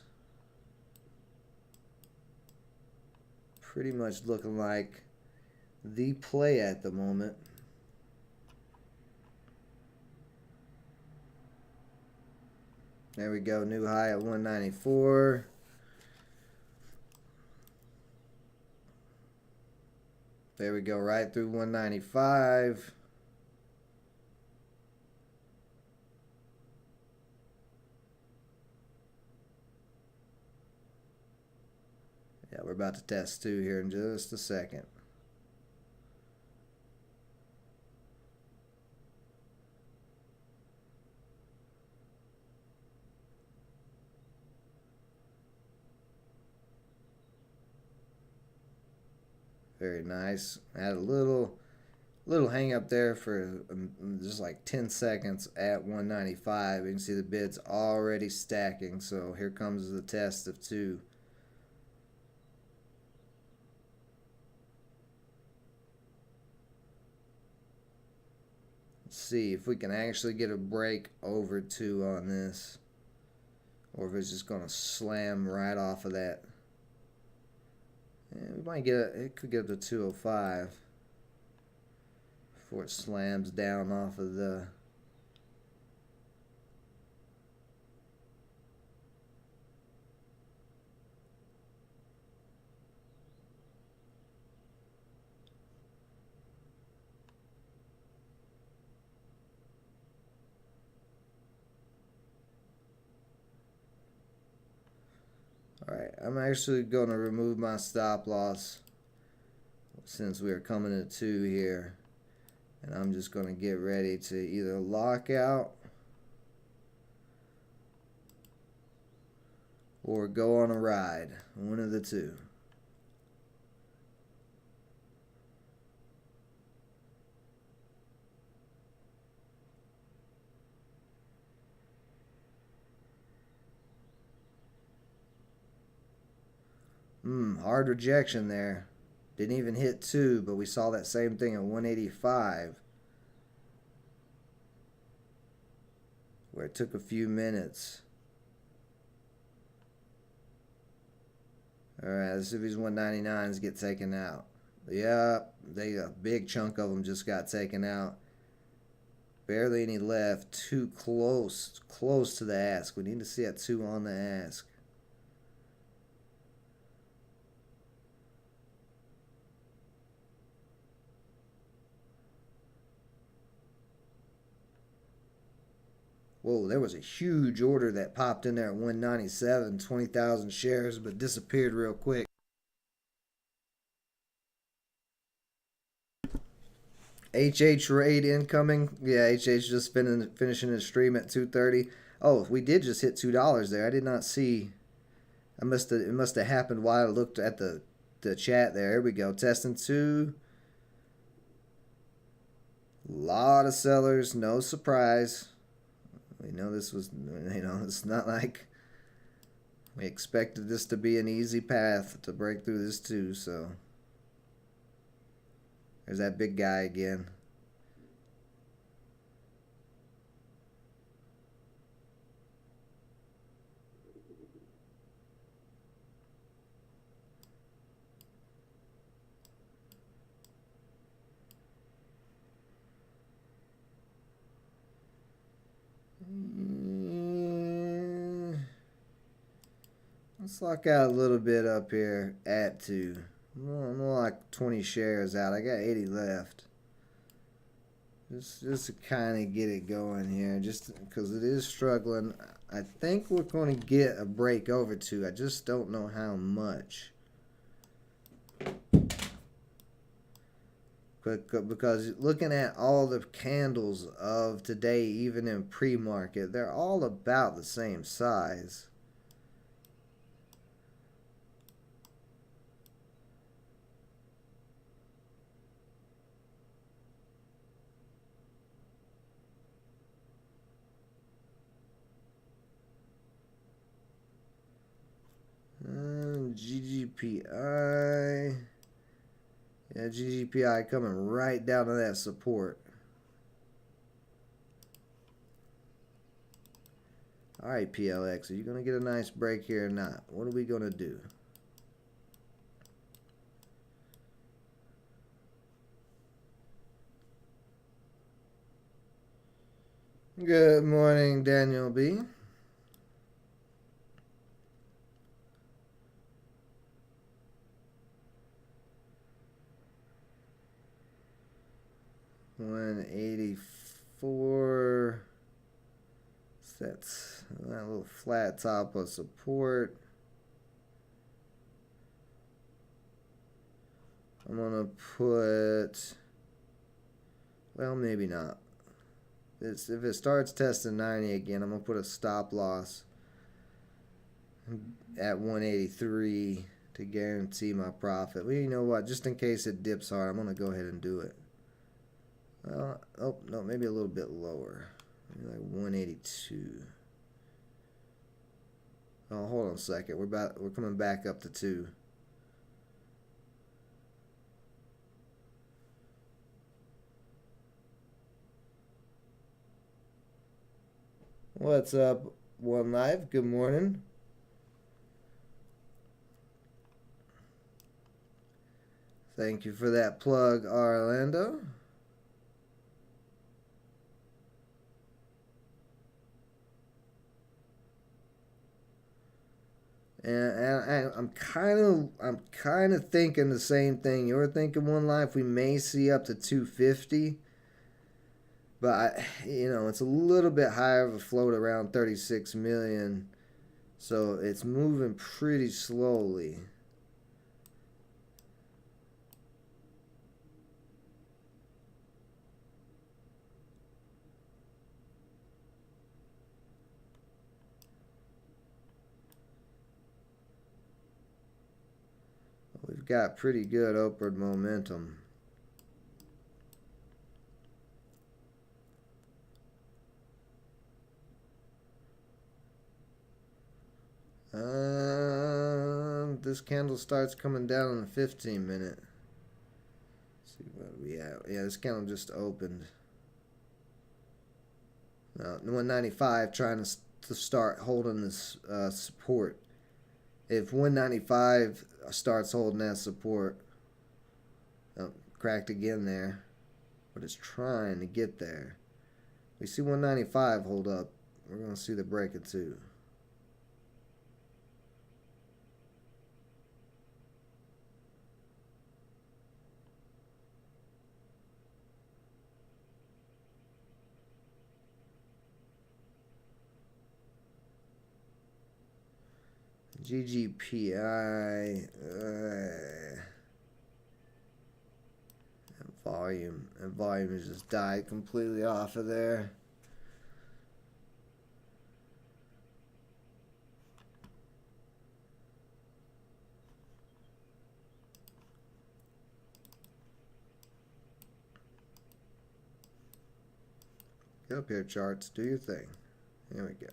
pretty much looking like the play at the moment. There we go. New high at 194. There we go. Right through 195. Yeah, we're about to test 2 here in just a second. Very nice. I had a little hang up there for just like 10 seconds at 195. You can see the bid's already stacking. So here comes the test of 2. Let's see if we can actually get a break over 2 on this, or if it's just going to slam right off of that. And we might get it could get up to 205 before it slams down off of the Alright, I'm actually going to remove my stop loss since we are coming to 2 here. And I'm just going to get ready to either lock out or go on a ride. One of the 2. Hard rejection there. Didn't even hit 2, but we saw that same thing at 185. Where it took a few minutes. Alright, let's see if these 199s get taken out. Yep, a big chunk of them just got taken out. Barely any left. Too close to the ask. We need to see that 2 on the ask. Whoa, there was a huge order that popped in there at 197, 20,000 shares, but disappeared real quick. HH raid incoming. Yeah, HH just finishing his stream at 2:30. Oh, we did just hit $2 there. I did not see. It must have happened while I looked at the chat there. Here we go. Testing 2. A lot of sellers. No surprise. We know this was, it's not like we expected this to be an easy path to break through this too, so. There's that big guy again. Let's lock out a little bit up here at 2. I'm like 20 shares out. I got 80 left. Just to kind of get it going here, just because it is struggling. I think we're going to get a break over 2. I just don't know how much. Because looking at all the candles of today, even in pre-market, they're all about the same size. GGPI. Yeah, GGPI coming right down to that support. Alright, PLX, are you going to get a nice break here or not? What are we going to do? Good morning, Daniel B. $184. That's that little flat top of support. I'm gonna put, well, maybe not. If it starts testing 90 again, I'm gonna put a stop loss at 183 to guarantee my profit. Well, you know what? Just in case it dips hard, I'm gonna go ahead and do it. Oh no, maybe a little bit lower. Maybe like 182. Oh, hold on a second. We're coming back up to 2. What's up, One Life? Good morning. Thank you for that plug, Orlando. And I'm kind of thinking the same thing you're thinking, One Life. We may see up to 250, but it's a little bit higher of a float, around 36 million, so it's moving pretty slowly. We've got pretty good upward momentum. This candle starts coming down in the 15-minute. See what we have. Yeah, this candle just opened. Now, 195 trying to start holding this support. If 195 starts holding that support, cracked again there, but it's trying to get there. We see 195 hold up. We're going to see the break of 2. GGPI volume has just died completely off of there. Get up here, charts. Do your thing. There we go.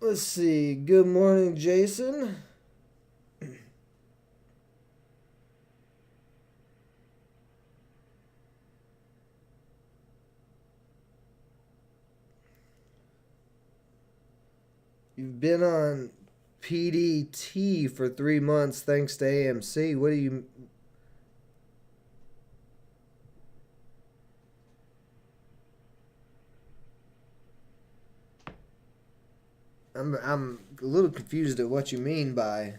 Let's see. Good morning, Jason. You've been on PDT for 3 months thanks to AMC. What do you... I'm a little confused at what you mean by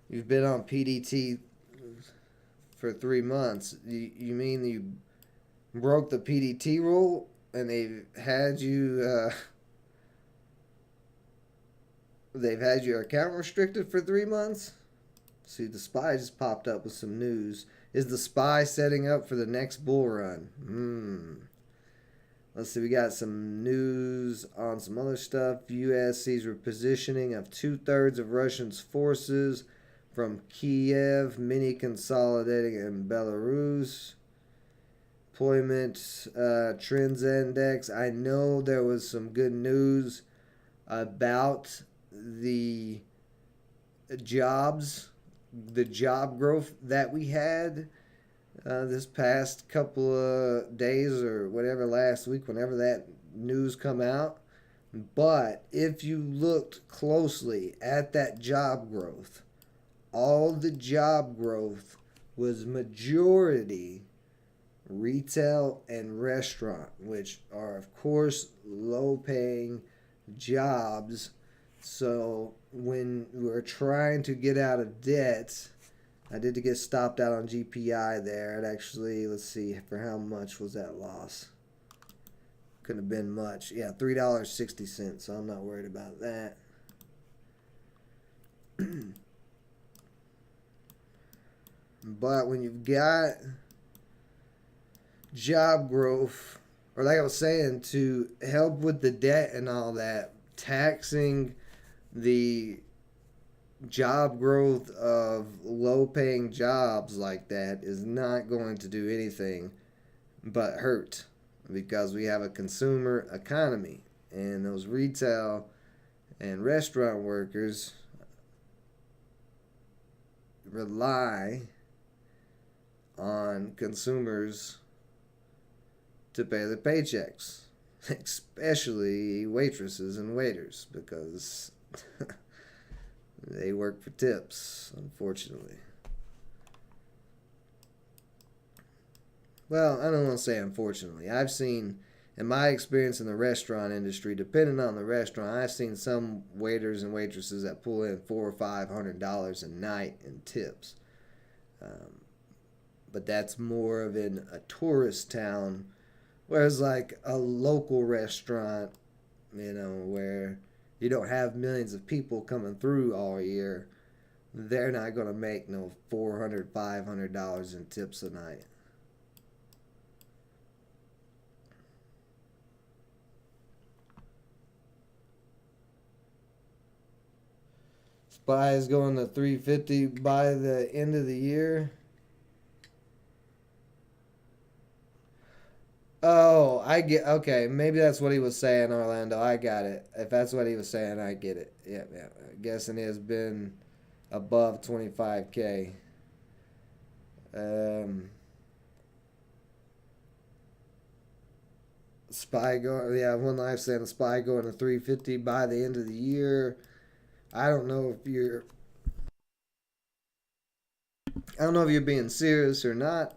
you've been on PDT for 3 months. You mean you broke the PDT rule and they've had you your account restricted for 3 months? See, the SPY just popped up with some news. Is the SPY setting up for the next bull run? Let's see, we got some news on some other stuff. U.S. sees repositioning of 2/3 of Russia's forces from Kiev, mini consolidating in Belarus. Employment trends index. I know there was some good news about the jobs, the job growth that we had this past couple of days or whatever last week, whenever that news come out. But if you looked closely at that job growth, all the job growth was majority retail and restaurant, which are, of course, low paying jobs. So when we're trying to get out of debt, I did to get stopped out on GPI there. It actually, let's see, for how much was that loss? Couldn't have been much. Yeah, $3.60, so I'm not worried about that. But when you've got job growth, or like I was saying, to help with the debt and all that, taxing the job growth of low paying jobs like that is not going to do anything but hurt, because we have a consumer economy, and those retail and restaurant workers rely on consumers to pay their paychecks, especially waitresses and waiters, because they work for tips, unfortunately. Well, I don't want to say unfortunately. I've seen, in my experience in the restaurant industry, depending on the restaurant, I've seen some waiters and waitresses that pull in $400 or $500 a night in tips. But that's more of in a tourist town, whereas like a local restaurant, where you don't have millions of people coming through all year, they're not going to make no $400, $500 in tips a night. SPY is going to 350 by the end of the year. Oh, I get. Okay, maybe that's what he was saying, Orlando. I got it. If that's what he was saying, I get it. Yeah, yeah. Guessing it has been above 25K. Um, SPY going. Yeah, one life saying the SPY going to 350 by the end of the year. I don't know if you're. I don't know if you're being serious or not.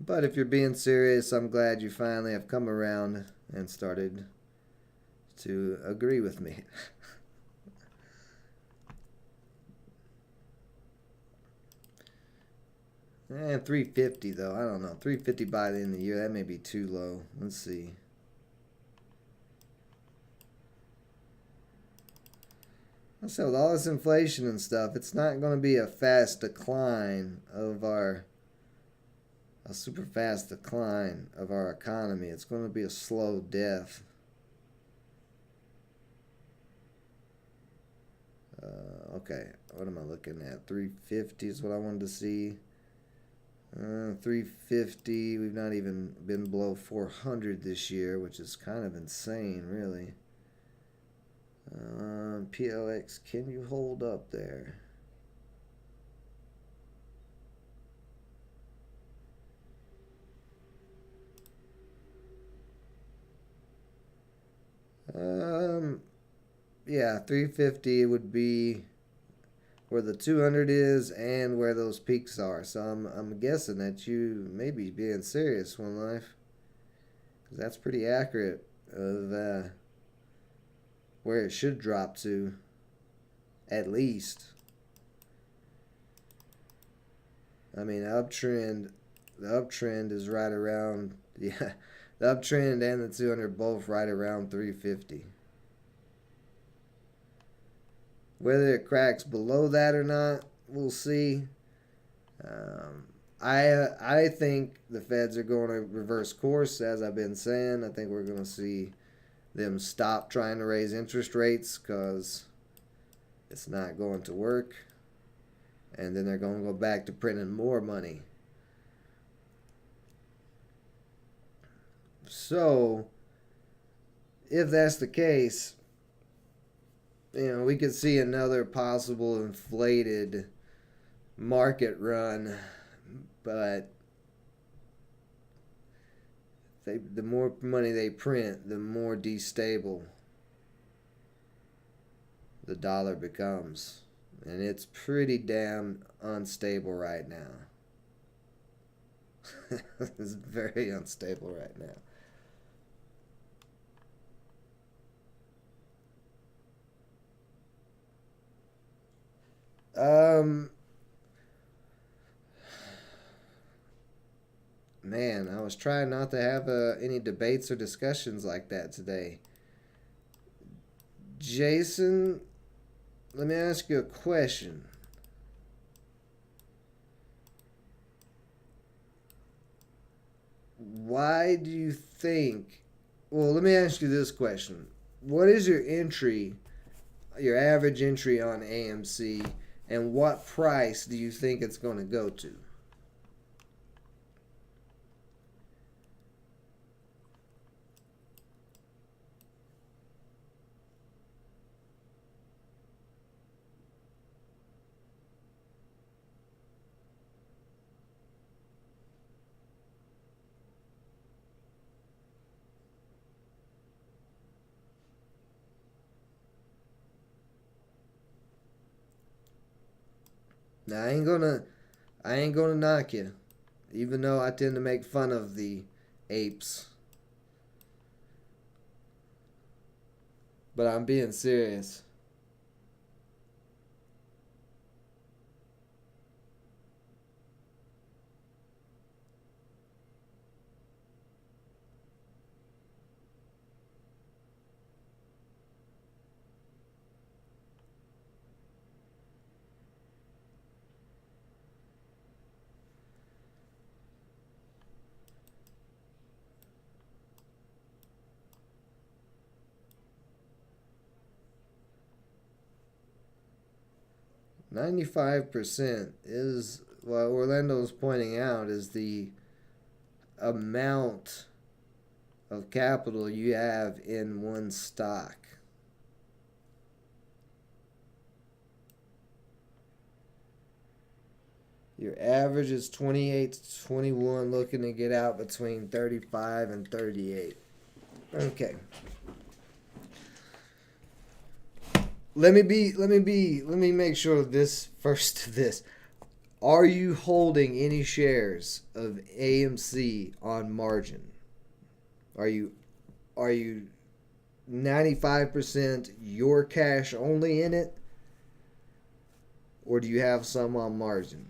But if you're being serious, I'm glad you finally have come around and started to agree with me. And 350 though, I don't know. 350 by the end of the year, that may be too low. Let's see. So with all this inflation and stuff, it's not going to be a fast decline of a super fast decline of our economy. It's going to be a slow death. Okay, what am I looking at? 350 is what I wanted to see. 350. We've not even been below 400 this year, which is kind of insane, really. PLX, can you hold up there? Yeah, 350 would be where the 200 is and where those peaks are. So I'm guessing that you may be being serious, One Life, because that's pretty accurate of where it should drop to, at least. I mean, the uptrend is right around, yeah, the uptrend and the 200 both right around 350. Whether it cracks below that or not, we'll see. I think the Feds are going to reverse course, as I've been saying. I think we're going to see them stop trying to raise interest rates because it's not going to work. And then they're going to go back to printing more money. So, if that's the case, we could see another possible inflated market run, but the more money they print, the more destable the dollar becomes. And it's pretty damn unstable right now. It's very unstable right now. Man, I was trying not to have any debates or discussions like that today. Jason, let me ask you a question. Why do you think? Well, let me ask you this question. What is your entry, your average entry on AMC, and what price do you think it's going to go to? Now I ain't gonna knock you, even though I tend to make fun of the apes. But I'm being serious. 95% is what Orlando's pointing out is the amount of capital you have in one stock. Your average is 28 to 21, looking to get out between 35 and 38. Okay. Let me make sure of this first. This, are you holding any shares of AMC on margin? Are you 95% your cash only in it, or do you have some on margin?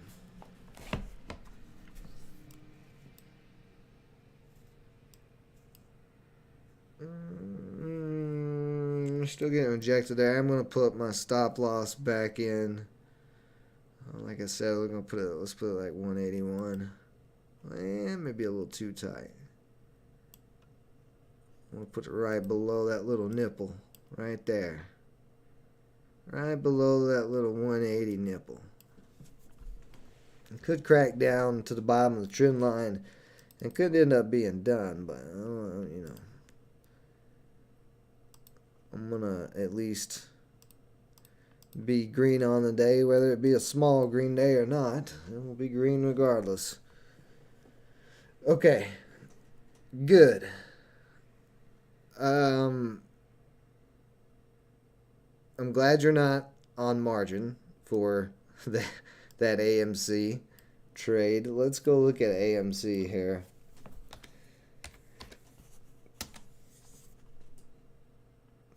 Still getting rejected there. I'm gonna put my stop loss back in. Like I said, we're gonna put it. Let's put it like 181, and maybe a little too tight. I'm gonna put it right below that little nipple, right there, right below that little 180 nipple. It could crack down to the bottom of the trend line, and could end up being done, but I'm gonna at least be green on the day, whether it be a small green day or not. It will be green regardless. Okay, good. I'm glad you're not on margin for that AMC trade. Let's go look at AMC here.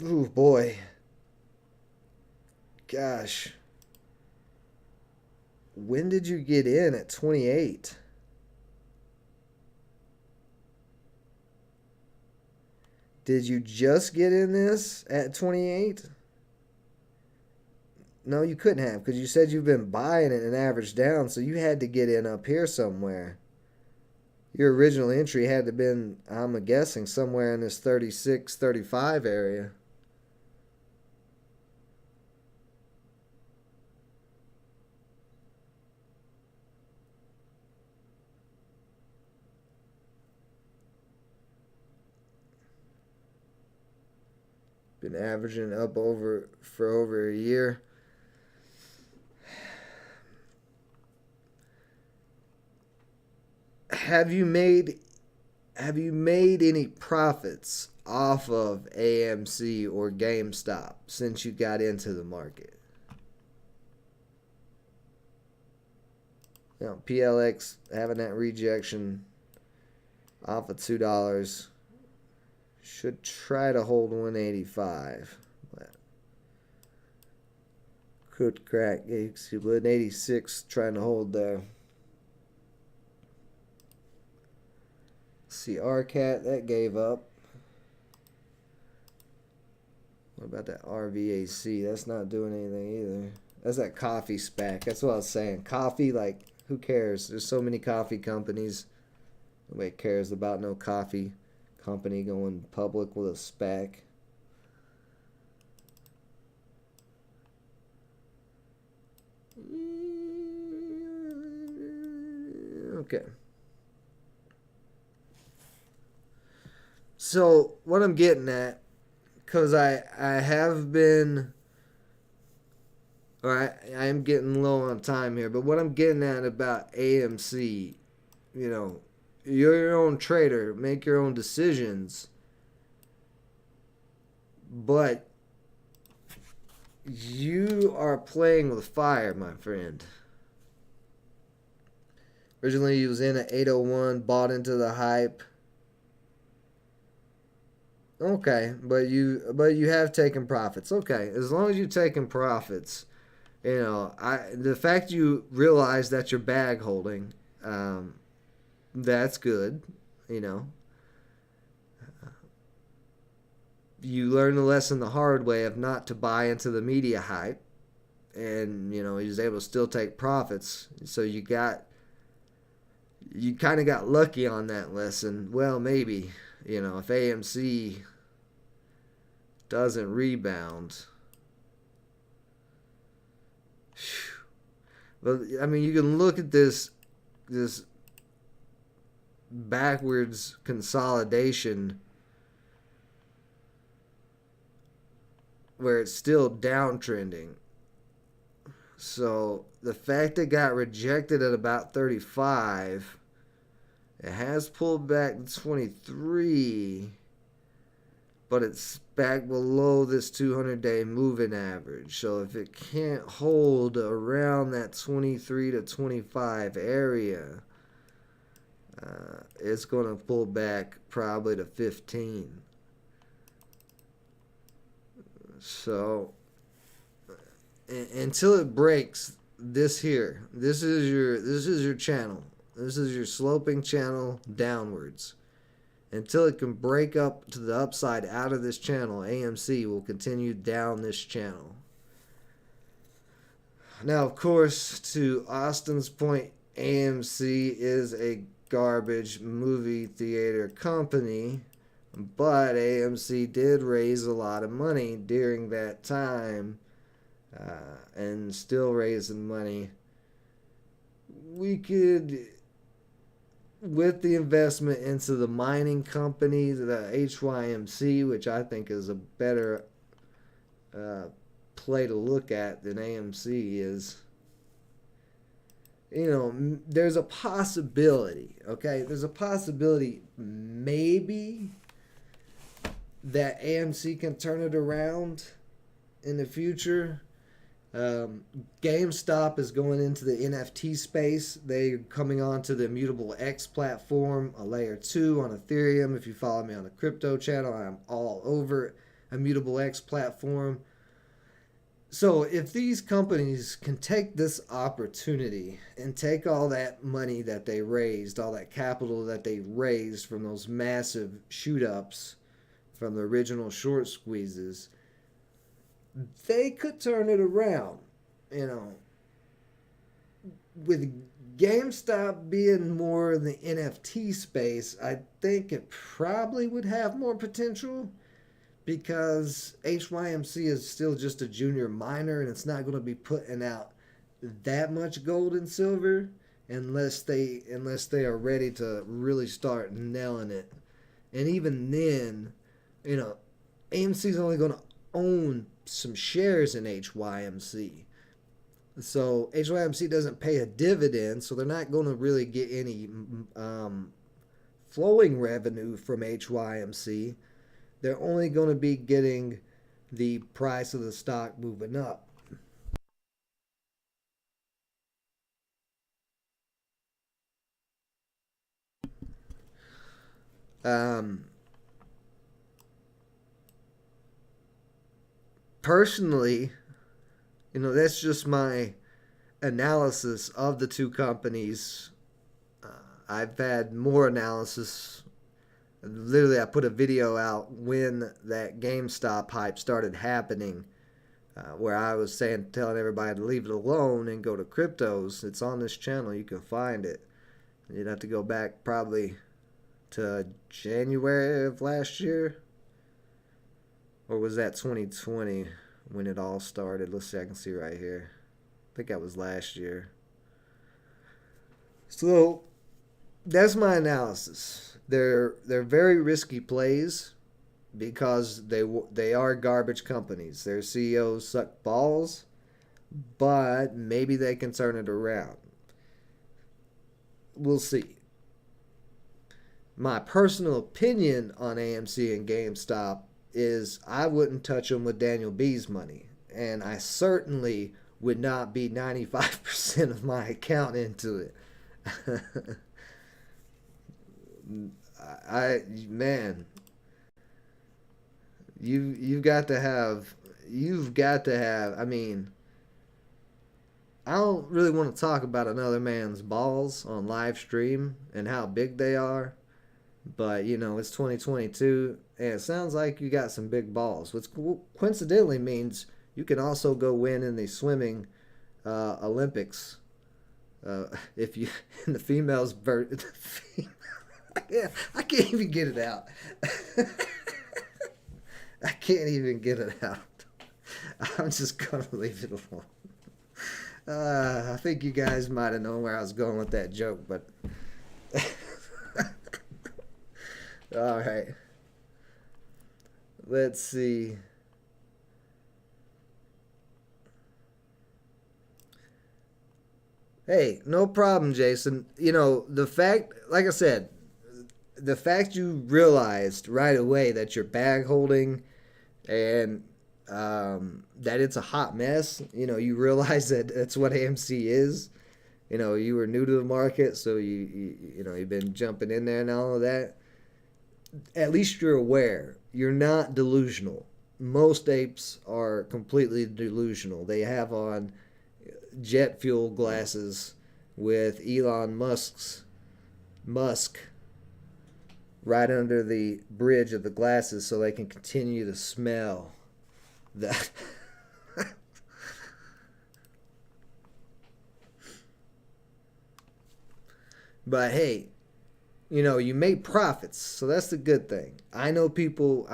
Ooh, boy. Gosh. When did you get in at 28? Did you just get in this at 28? No, you couldn't have, because you said you've been buying it and averaged down, so you had to get in up here somewhere. Your original entry had to have been, I'm guessing, somewhere in this 36, 35 area. Been averaging up for over a year. Have you made any profits off of AMC or GameStop since you got into the market? You know, PLX having that rejection off of $2. Should try to hold 185. But could crack 186 trying to hold there. See RCAT, that gave up. What about that RVAC? That's not doing anything either. That's that coffee SPAC. That's what I was saying. Coffee, like, who cares? There's so many coffee companies. Nobody cares about no coffee company going public with a SPAC. Okay. So what I'm getting at, because I have been, or I am getting low on time here, but what I'm getting at about AMC, you know, you're your own trader, make your own decisions, but you are playing with fire, my friend. Originally, he was in at 801, bought into the hype. Okay, but you have taken profits. Okay, as long as you've taken profits, you know, the fact you realize that you're bag holding, that's good. You know, you learn the lesson the hard way of not to buy into the media hype, and you know he was able to still take profits. So you kind of got lucky on that lesson. Well, maybe, you know, if AMC doesn't rebound. But I mean, you can look at this backwards consolidation where it's still downtrending. So the fact it got rejected at about 35, it has pulled back to 23, but it's back below this 200-day moving average. So if it can't hold around that 23 to 25 area, it's going to pull back probably to 15. So until it breaks this here, this is your channel. This is your sloping channel downwards. Until it can break up to the upside out of this channel, AMC will continue down this channel. Now, of course, to Austin's point, AMC is a garbage movie theater company, but AMC did raise a lot of money during that time, and still raising money. We could, with the investment into the mining company, the HYMC, which I think is a better play to look at than AMC is, you know, there's a possibility, okay? There's a possibility maybe that AMC can turn it around in the future. GameStop is going into the NFT space. They're coming onto the Immutable X platform, a layer 2 on Ethereum. If you follow me on the crypto channel, I'm all over Immutable X platform. So if these companies can take this opportunity and take all that money that they raised, all that capital that they raised from those massive shoot-ups from the original short squeezes, they could turn it around. You know, with GameStop being more in the NFT space, I think it probably would have more potential, because HYMC is still just a junior miner and it's not going to be putting out that much gold and silver unless they are ready to really start nailing it. And even then, you know, AMC is only going to own some shares in HYMC. So HYMC doesn't pay a dividend, so they're not going to really get any flowing revenue from HYMC. They're only going to be getting the price of the stock moving up. Um, Personally, that's just my analysis of the two companies. I've had more analysis. Literally, I put a video out when that GameStop hype started happening, where I was telling everybody to leave it alone and go to cryptos. It's on this channel. You can find it. You'd have to go back probably to January of last year, or was that 2020 when it all started? Let's see. I can see right here. I think that was last year. So that's my analysis. They're very risky plays because they are garbage companies. Their CEOs suck balls, but maybe they can turn it around. We'll see. My personal opinion on AMC and GameStop is I wouldn't touch them with Daniel B's money, and I certainly would not be 95% of my account into it. Man, you've got to have I mean, I don't really want to talk about another man's balls on live stream and how big they are, but it's 2022 and it sounds like you got some big balls, which coincidentally means you can also go win in the swimming Olympics. If you in the females yeah, I can't even get it out. I can't even get it out. I'm just gonna leave it alone. I think you guys might have known where I was going with that joke, but all right. Let's see. Hey, no problem, Jason. The fact, like I said, the fact you realized right away that you're bag holding and that it's a hot mess. You realize that that's what AMC is. You were new to the market, so you've been jumping in there and all of that. At least you're aware. You're not delusional. Most apes are completely delusional. They have on jet fuel glasses with Musk right under the bridge of the glasses so they can continue to smell that. But hey, you make profits, so that's the good thing. I know people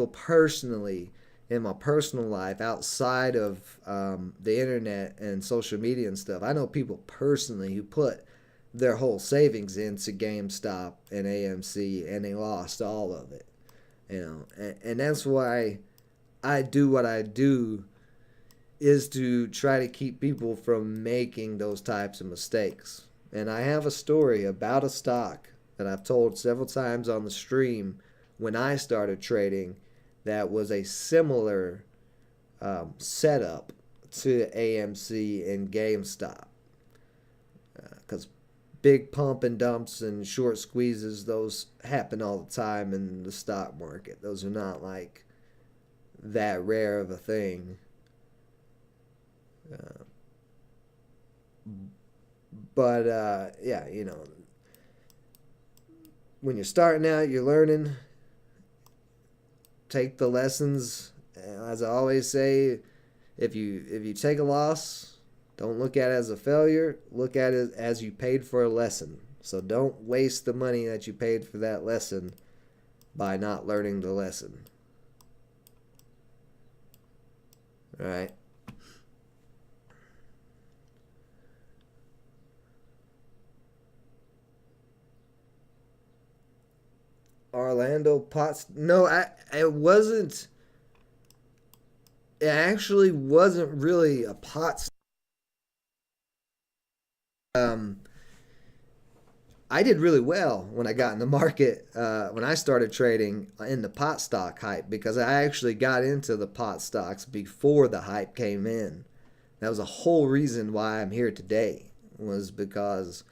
personally in my personal life outside of the internet and social media and stuff. I know people personally who put their whole savings into GameStop and AMC and they lost all of it. And that's why I do what I do, is to try to keep people from making those types of mistakes. And I have a story about a stock that I've told several times on the stream when I started trading that was a similar setup to AMC and GameStop. Because big pump and dumps and short squeezes, those happen all the time in the stock market. Those are not like that rare of a thing. Uh, but yeah, when you're starting out, you're learning. Take the lessons. As I always say, if you take a loss, don't look at it as a failure. Look at it as you paid for a lesson. So don't waste the money that you paid for that lesson by not learning the lesson. All right. Orlando Potts. No, it wasn't. it actually wasn't really a pot. Um, I did really well when I got in the market, when I started trading in the pot stock hype, because I actually got into the pot stocks before the hype came in. That was a whole reason why I'm here today, was because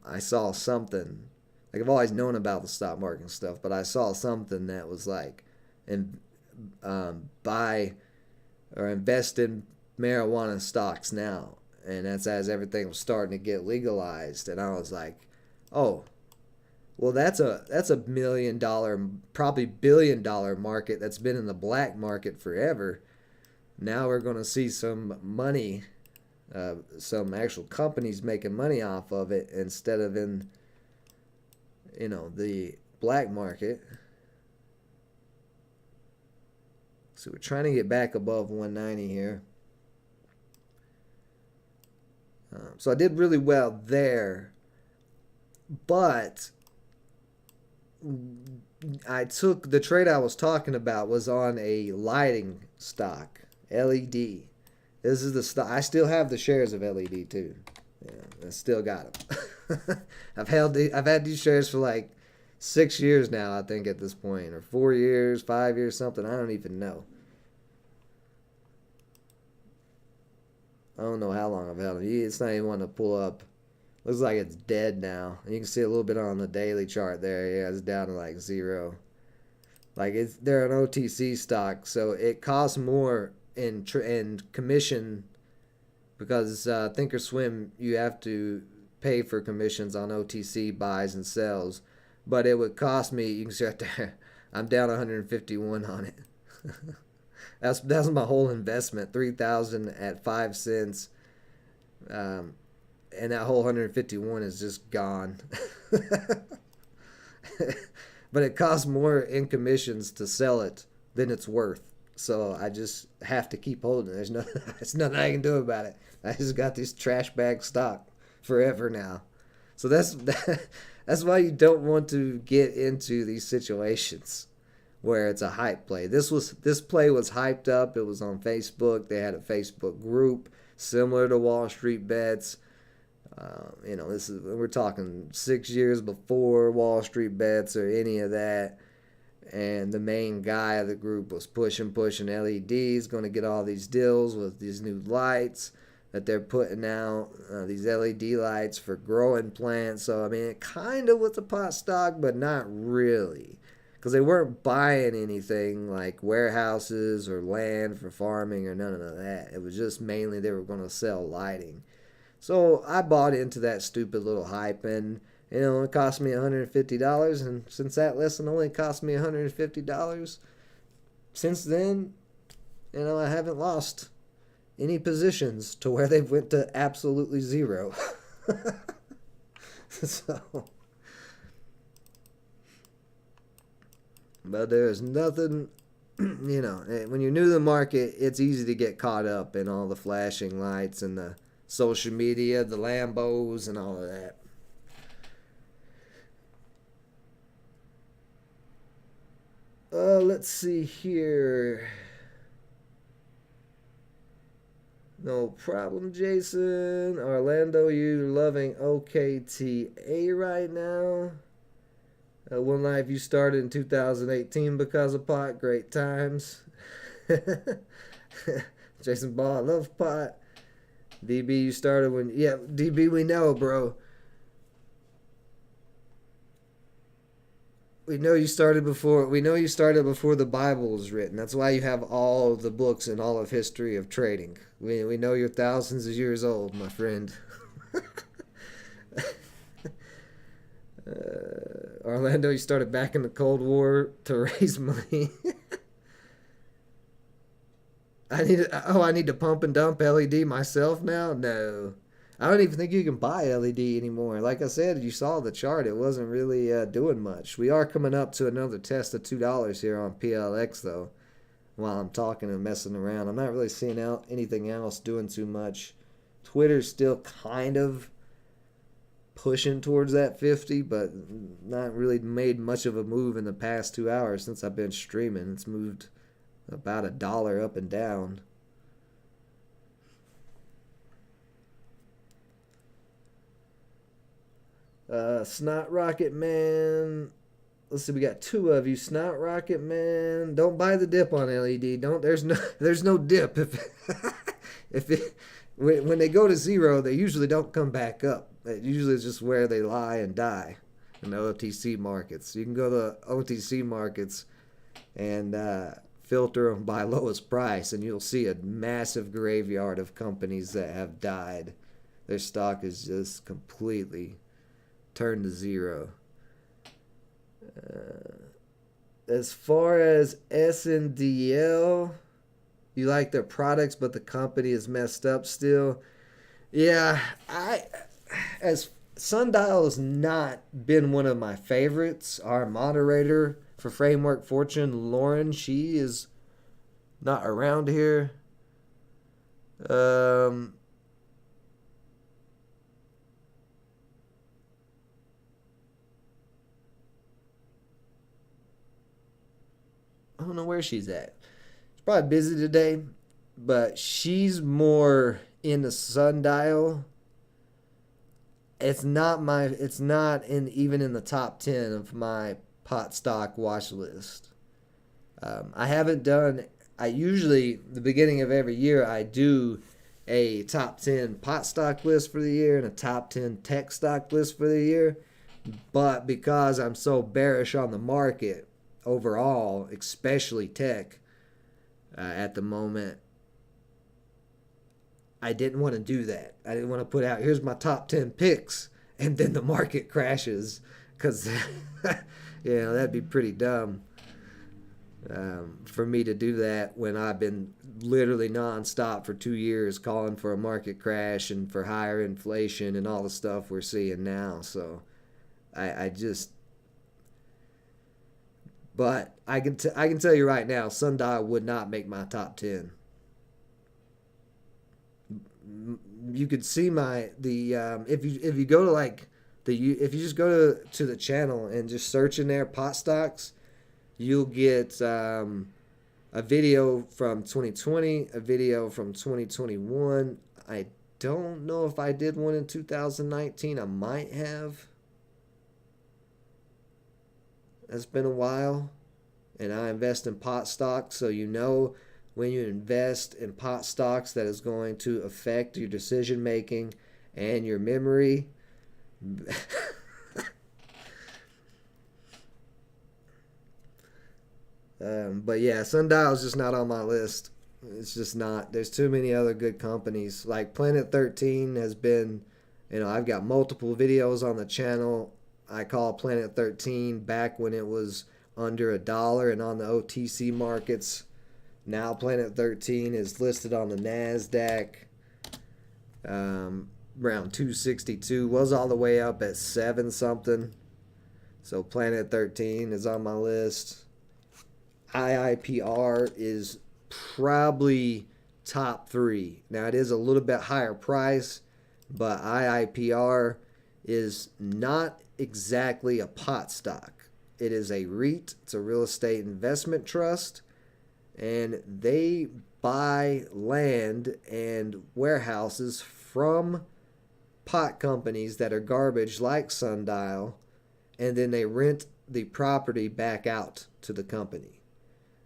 I saw something. Like, I've always known about the stock market and stuff, but I saw something that was like, and buy or invest in marijuana stocks now. And that's as everything was starting to get legalized. And I was like, oh, well, that's a $1 million, probably $1 billion market that's been in the black market forever. Now we're going to see some money, some actual companies making money off of it instead of in, the black market. So we're trying to get back above 190 here. So I did really well there, but I took the trade I was talking about was on a lighting stock, LED. This is the stock. I still have the shares of LED too. Yeah, I still got them. I've had these shares for like 6 years now, I think, at this point, or 4 years, 5 years, something. I don't even know. I don't know how long I've held them. It's not even one to pull up. Looks like it's dead now. You can see a little bit on the daily chart there. Yeah, it's down to like 0. Like, they're an OTC stock, so it costs more in commission, because thinkorswim, you have to pay for commissions on OTC buys and sells. But it would cost me, you can see right there, I'm down 151 on it. That's my whole investment, 3,000 at 5 cents. And that whole 151 is just gone. But it costs more in commissions to sell it than it's worth. So I just have to keep holding it. There's nothing I can do about it. I just got this trash bag stock forever now. So that's why you don't want to get into these situations where it's a hype play. This play was hyped up. It was on Facebook. They had a Facebook group similar to Wall Street Bets. We're talking 6 years before Wall Street Bets or any of that. And the main guy of the group was pushing LEDs, going to get all these deals with these new lights that they're putting out, these LED lights for growing plants. So, I mean, it kind of was a pot stock, but not really. Because they weren't buying anything like warehouses or land for farming or none of that. It was just mainly they were going to sell lighting. So I bought into that stupid little hype, and it cost me $150. And since that lesson only cost me $150, since then, I haven't lost any positions to where they've went to absolutely 0. So, but there's nothing, when you're new to the market, it's easy to get caught up in all the flashing lights and the social media, the Lambos, and all of that. Let's see here. No problem, Jason. Orlando, you're loving OKTA right now. One life you started in 2018 because of pot. Great times. Jason Ball, I love pot. DB, you started when... Yeah, DB, we know, bro. We know you started before the Bible was written. That's why you have all of the books in all of history of trading. We know you're thousands of years old, my friend. Orlando, you started back in the Cold War to raise money. I need to pump and dump LED myself now? No. I don't even think you can buy LED anymore. Like I said, you saw the chart. It wasn't really doing much. We are coming up to another test of $2 here on PLX, though, while I'm talking and messing around. I'm not really seeing anything else doing too much. Twitter's still kind of pushing towards that 50, but not really made much of a move in the past 2 hours since I've been streaming. It's moved about $1 up and down. Snot Rocket Man. Let's see, we got two of you. Snot Rocket Man. Don't buy the dip on LED. Don't. There's no dip. If it, when they go to zero, they usually don't come back up. It usually is just where they lie and die in the OTC markets. You can go to OTC markets and filter them by lowest price, and you'll see a massive graveyard of companies that have died. Their stock is just completely turned to zero. As far as SNDL, you like their products, but the company is messed up still. Yeah, as Sundial has not been one of my favorites. Our moderator for Framework Fortune, Lauren, she is not around here. I don't know where she's at. She's probably busy today, but she's more in the Sundial. It's not even in the top 10 of my pot stock watch list. I haven't done. I usually the beginning of every year I do a top 10 pot stock list for the year and a top 10 tech stock list for the year. But because I'm so bearish on the market overall, especially tech at the moment, I didn't want to do that. I didn't want to put out, here's my top 10 picks, and then the market crashes, because that'd be pretty dumb for me to do that when I've been literally nonstop for 2 years calling for a market crash and for higher inflation and all the stuff we're seeing now. So but I can tell you right now, Sundial would not make my top 10. You could see if you go to if you just go to the channel and just search in there pot stocks, you'll get a video from 2020, a video from 2021. I don't know if I did one in 2019. I might have. It's been a while, and I invest in pot stocks, so when you invest in pot stocks that is going to affect your decision making and your memory. But yeah, Sundial is just not on my list. It's just not. There's too many other good companies. Like Planet 13 has been, I've got multiple videos on the channel. I call Planet 13 back when it was under $1 and on the OTC markets. Now Planet 13 is listed on the NASDAQ around 262. Was all the way up at 7 something. So Planet 13 is on my list. IIPR is probably top 3. Now it is a little bit higher price, but IIPR is not exactly a pot stock. It is a REIT. It's a real estate investment trust, and they buy land and warehouses from pot companies that are garbage like Sundial, and then they rent the property back out to the company.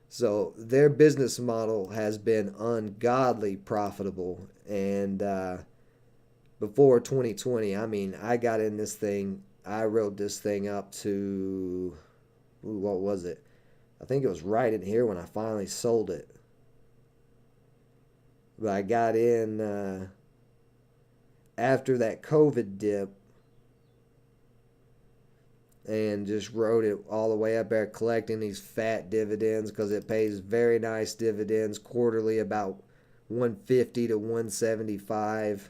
So their business model has been ungodly profitable, and before 2020, I got in this thing. I rode this thing up to, what was it? I think it was right in here when I finally sold it. But I got in after that COVID dip and just rode it all the way up there, collecting these fat dividends because it pays very nice dividends quarterly, about 150 to 175.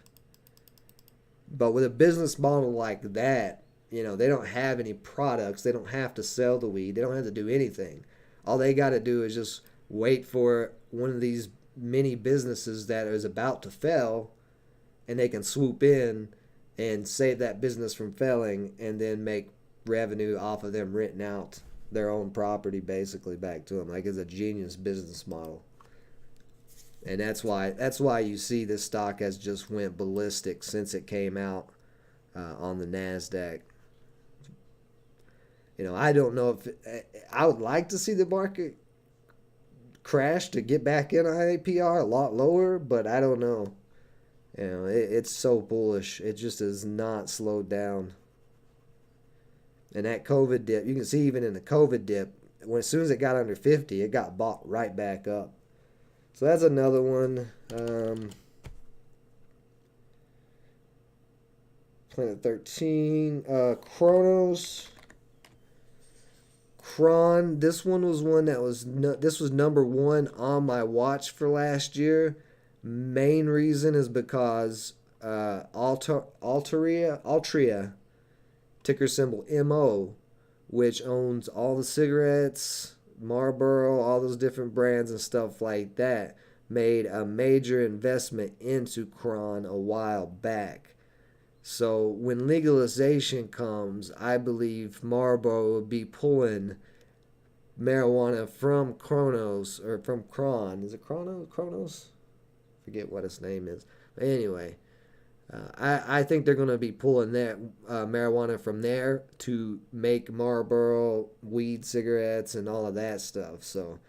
But with a business model like that, they don't have any products. They don't have to sell the weed. They don't have to do anything. All they got to do is just wait for one of these mini businesses that is about to fail, and they can swoop in and save that business from failing and then make revenue off of them renting out their own property basically back to them. Like, it's a genius business model. And that's why you see this stock has just went ballistic since it came out on the Nasdaq. I don't know if I would like to see the market crash to get back in IAPR a lot lower, but I don't know. It's so bullish. It just has not slowed down. And that COVID dip, you can see even in the COVID dip, as soon as it got under 50, it got bought right back up. So that's another one. Planet 13. Chronos. Kron. This one was one that this was number one on my watch for last year. Main reason is because Altria, ticker symbol MO, which owns all the cigarettes, Marlboro, all those different brands and stuff like that, made a major investment into Kron a while back. So when legalization comes, I believe Marlboro will be pulling marijuana from Kronos, or from Kron. Is it Kronos? Forget what its name is. But anyway, I think they're going to be pulling that marijuana from there to make Marlboro weed cigarettes and all of that stuff. So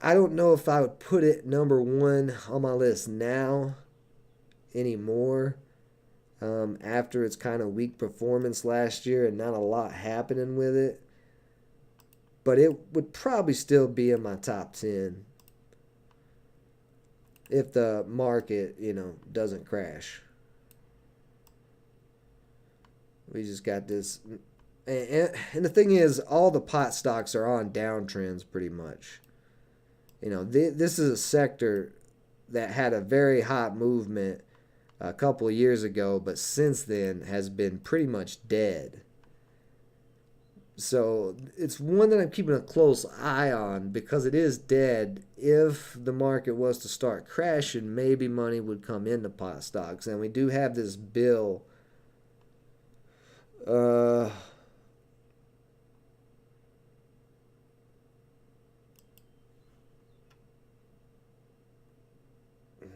I don't know if I would put it number one on my list now anymore. After its kind of weak performance last year and not a lot happening with it. But it would probably still be in my top 10 if the market, doesn't crash. We just got this. And the thing is, all the pot stocks are on downtrends pretty much. This is a sector that had a very hot movement a couple of years ago, but since then has been pretty much dead. So it's one that I'm keeping a close eye on because it is dead. If the market was to start crashing, maybe money would come into pot stocks. And we do have this bill.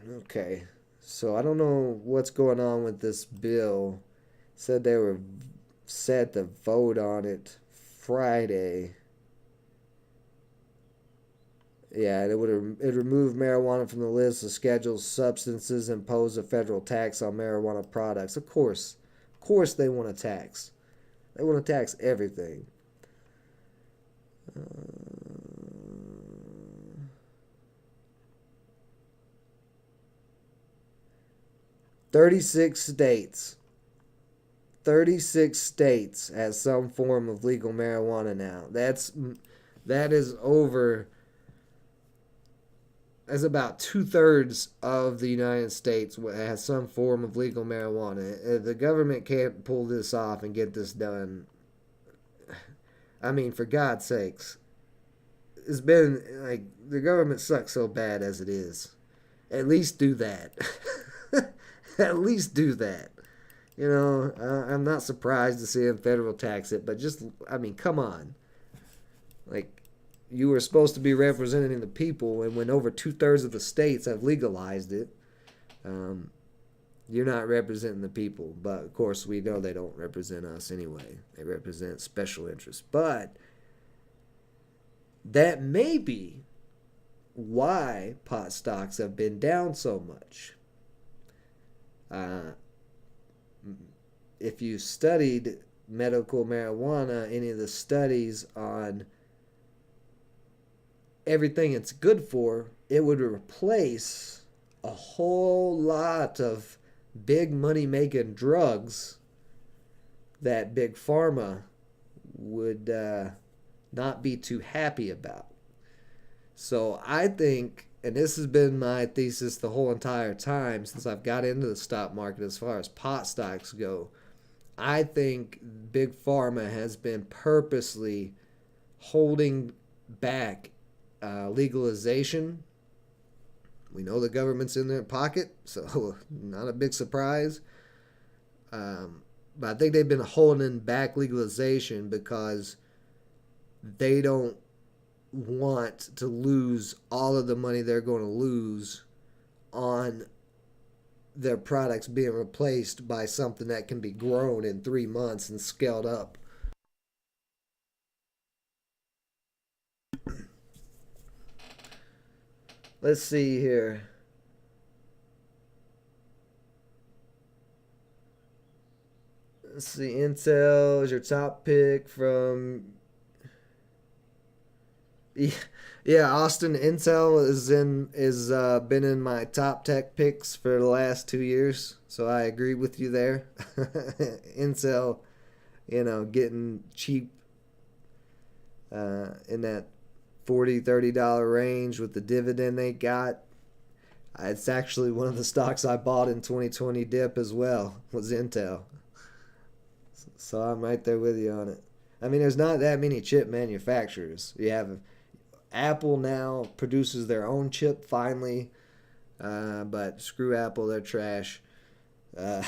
Okay. So I don't know what's going on with this bill. Said they were set to vote on it Friday. Yeah, it remove marijuana from the list of scheduled substances, impose a federal tax on marijuana products. Of course they want to tax. They want to tax everything. 36 states. 36 states has some form of legal marijuana now. That is over. That's about 2/3 of the United States has some form of legal marijuana. The government can't pull this off and get this done. I mean, for God's sakes, it's been like the government sucks so bad as it is. At least do that. At least do that. I'm not surprised to see them federal tax it, but come on. Like, you were supposed to be representing the people, and when over 2/3 of the states have legalized it, you're not representing the people. But, of course, we know they don't represent us anyway. They represent special interests. But that may be why pot stocks have been down so much. If you studied medical marijuana, any of the studies on everything it's good for, it would replace a whole lot of big money-making drugs that Big Pharma would not be too happy about. So I think, and this has been my thesis the whole entire time since I've got into the stock market as far as pot stocks go, I think Big Pharma has been purposely holding back legalization. We know the government's in their pocket, so not a big surprise. But I think they've been holding back legalization because they don't want to lose all of the money they're going to lose on their products being replaced by something that can be grown in 3 months and scaled up. Let's see here. Let's see. Intel is your top pick from. Yeah, Austin. Intel is been in my top tech picks for the last 2 years, so I agree with you there. Intel, getting cheap in that $40-$30 range with the dividend they got. It's actually one of the stocks I bought in 2020 dip as well, was Intel. So I'm right there with you on it. I mean, there's not that many chip manufacturers. You have Apple now produces their own chip finally, but screw Apple, they're trash. Uh,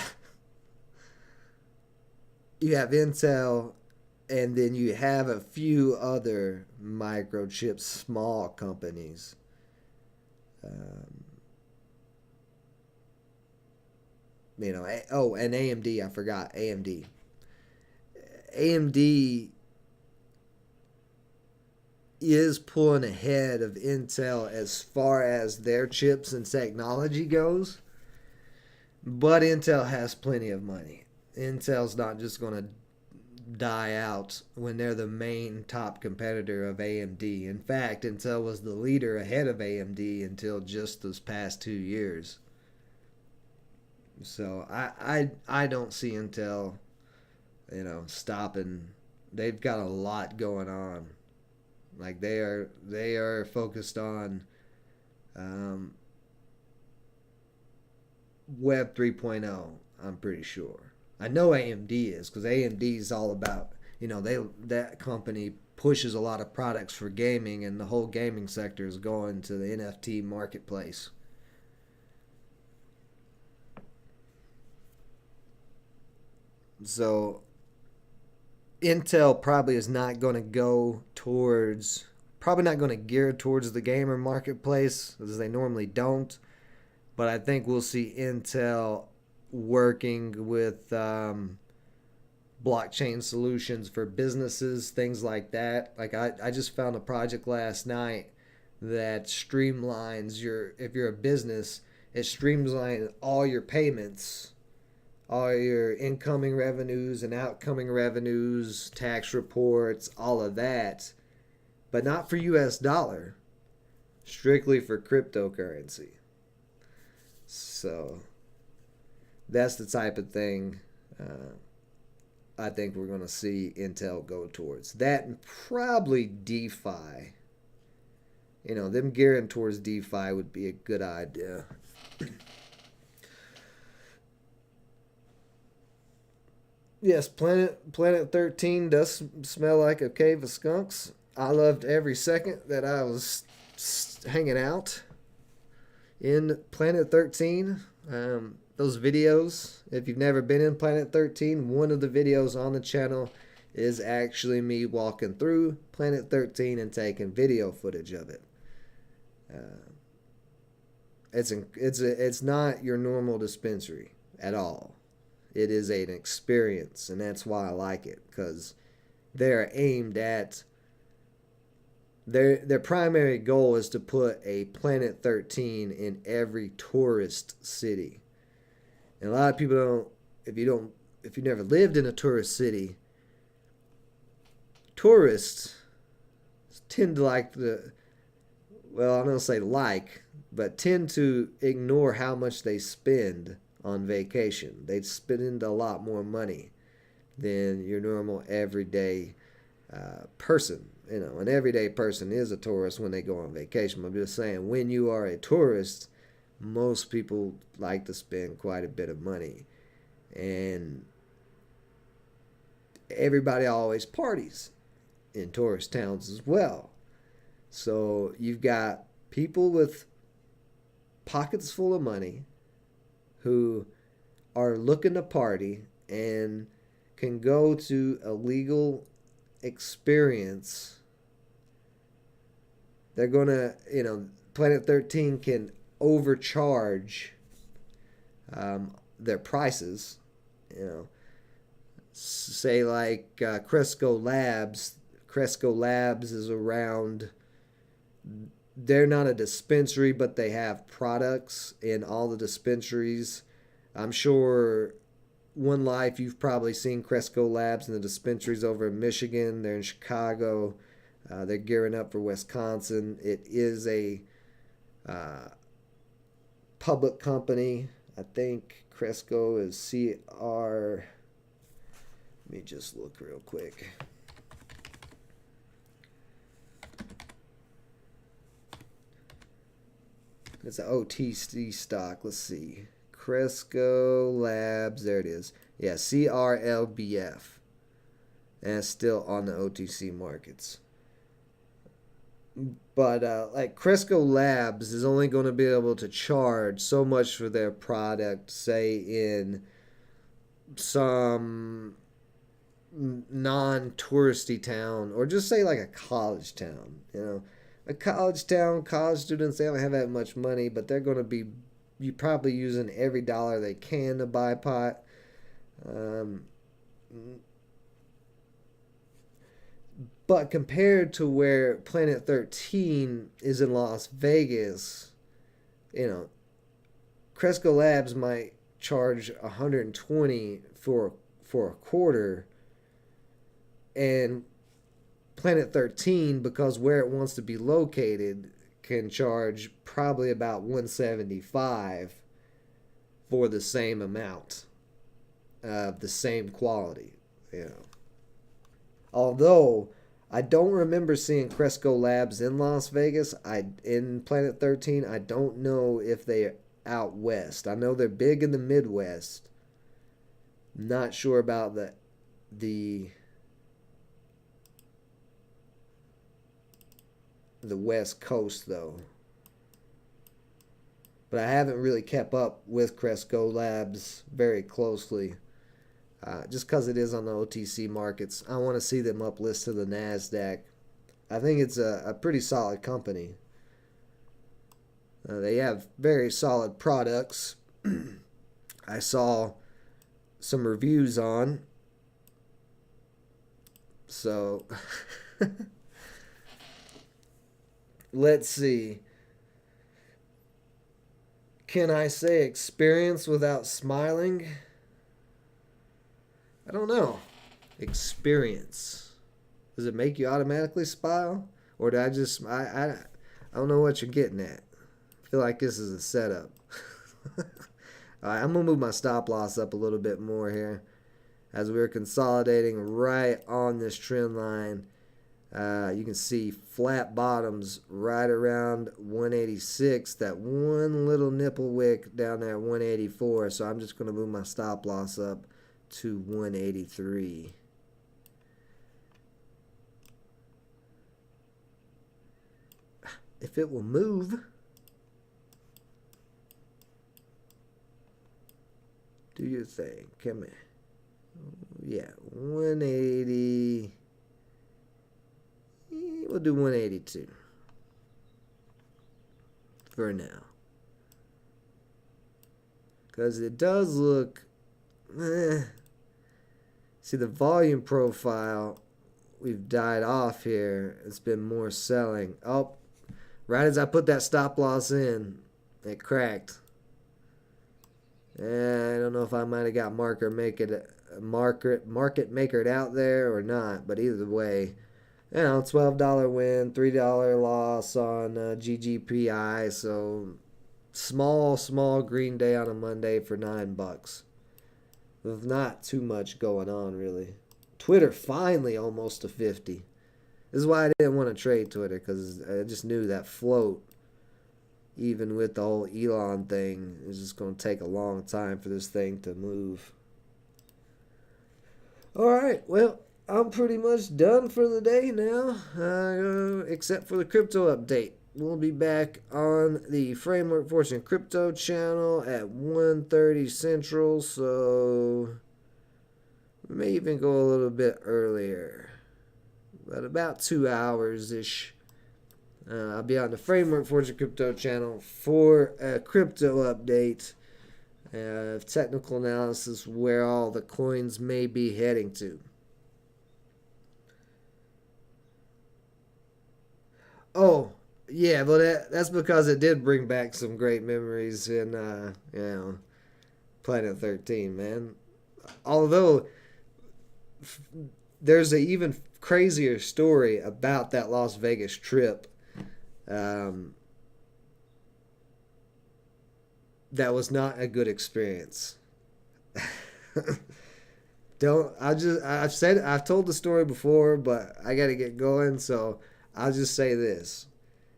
you have Intel, and then you have a few other microchip small companies. Um, and AMD, I forgot AMD. AMD is pulling ahead of Intel as far as their chips and technology goes, but Intel has plenty of money. Intel's not just going to die out when they're the main top competitor of AMD. In fact, Intel was the leader ahead of AMD until just this past 2 years. So I don't see Intel, stopping. They've got a lot going on. Like they are focused on Web 3.0. I'm pretty sure. I know AMD is, because AMD is all about, that company pushes a lot of products for gaming, and the whole gaming sector is going to the NFT marketplace. So Intel probably is not going to probably not going to gear towards the gamer marketplace, as they normally don't. But I think we'll see Intel working with blockchain solutions for businesses, things like that. Like I just found a project last night that streamlines if you're a business, it streamlines all your payments, all your incoming revenues and outgoing revenues, tax reports, all of that, but not for US dollar, strictly for cryptocurrency. So that's the type of thing I think we're going to see Intel go towards. That and probably DeFi. Them gearing towards DeFi would be a good idea. Yes, Planet 13 does smell like a cave of skunks. I loved every second that I was hanging out in Planet 13. Those videos, if you've never been in Planet 13, one of the videos on the channel is actually me walking through Planet 13 and taking video footage of it. It's not your normal dispensary at all. It is an experience, and that's why I like it, because they're aimed at their primary goal is to put a Planet 13 in every tourist city. And a lot of people if you've never lived in a tourist city, tourists tend to I'm going to say but tend to ignore how much they spend on vacation. They spend a lot more money than your normal everyday person. An everyday person is a tourist when they go on vacation. I'm just saying, when you are a tourist, most people like to spend quite a bit of money. And everybody always parties in tourist towns as well. So you've got people with pockets full of money who are looking to party and can go to a legal experience they're gonna, Planet 13 can overcharge their prices. You know, say like Cresco Labs. Cresco Labs is around. They're not a dispensary, but they have products in all the dispensaries. I'm sure One Life, you've probably seen Cresco Labs in the dispensaries over in Michigan. They're in Chicago. They're gearing up for Wisconsin. It is a public company. I think Cresco is CR. Let me just look real quick. It's an OTC stock. Let's see. Cresco Labs. There it is. Yeah, CRLBF. And it's still on the OTC markets. But like Cresco Labs is only going to be able to charge so much for their product, say in some non-touristy town, or just say like a college town. A college town, college students, they don't have that much money, but they're going to be you probably using every dollar they can to buy pot. But compared to where Planet 13 is in Las Vegas, Cresco Labs might charge 120 for a quarter, and Planet 13, because where it wants to be located, can charge probably about 175 for the same amount of the same quality. Although I don't remember seeing Cresco Labs in Las Vegas. In Planet 13, I don't know if they're out west. I know they're big in the Midwest. Not sure about the West Coast though. But I haven't really kept up with Cresco Labs very closely. Just because it is on the OTC markets. I want to see them uplist to the NASDAQ. I think it's a pretty solid company. They have very solid products. I saw some reviews on. So, let's see. Can I say experience without smiling? I don't know. Experience. Does it make you automatically smile? Or do I don't know what you're getting at. I feel like this is a setup. Alright, I'm going to move my stop loss up a little bit more here. As we're consolidating right on this trend line. You can see flat bottoms right around 186. That one little nipple wick down there at 184. So I'm just going to move my stop loss up to 183. If it will move. Do your thing. Come here. Yeah, 180. We'll do 182 for now. Because it does look... See, the volume profile, we've died off here. It's been more selling. Oh, right as I put that stop loss in, it cracked. I don't know if I might have got market makered out there or not, but either way, $12 win, $3 loss on GGPI. So small green day on a Monday for $9. With not too much going on, really. Twitter finally almost to 50. This is why I didn't want to trade Twitter, because I just knew that float, even with the whole Elon thing, is just going to take a long time for this thing to move. Alright, well, I'm pretty much done for the day now, except for the crypto update. We'll be back on the Framework Fortune Crypto channel at 1:30 Central, so we may even go a little bit earlier, but about 2 hours-ish I'll be on the Framework Fortune Crypto channel for a crypto update, technical analysis, where all the coins may be heading to. Oh, yeah, but that's because it did bring back some great memories in, Planet 13, man. Although there's an even crazier story about that Las Vegas trip. That was not a good experience. I've told the story before, but I got to get going, so I'll just say this.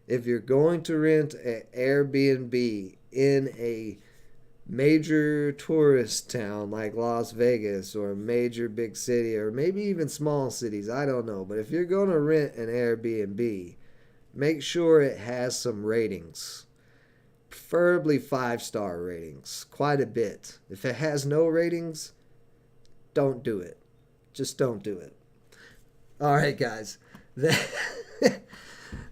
If you're going to rent an Airbnb in a major tourist town like Las Vegas or a major big city or maybe even small cities, I don't know, but if you're going to rent an Airbnb, make sure it has some ratings. Preferably 5-star ratings. Quite a bit. If it has no ratings, don't do it. Just don't do it. Alright, guys.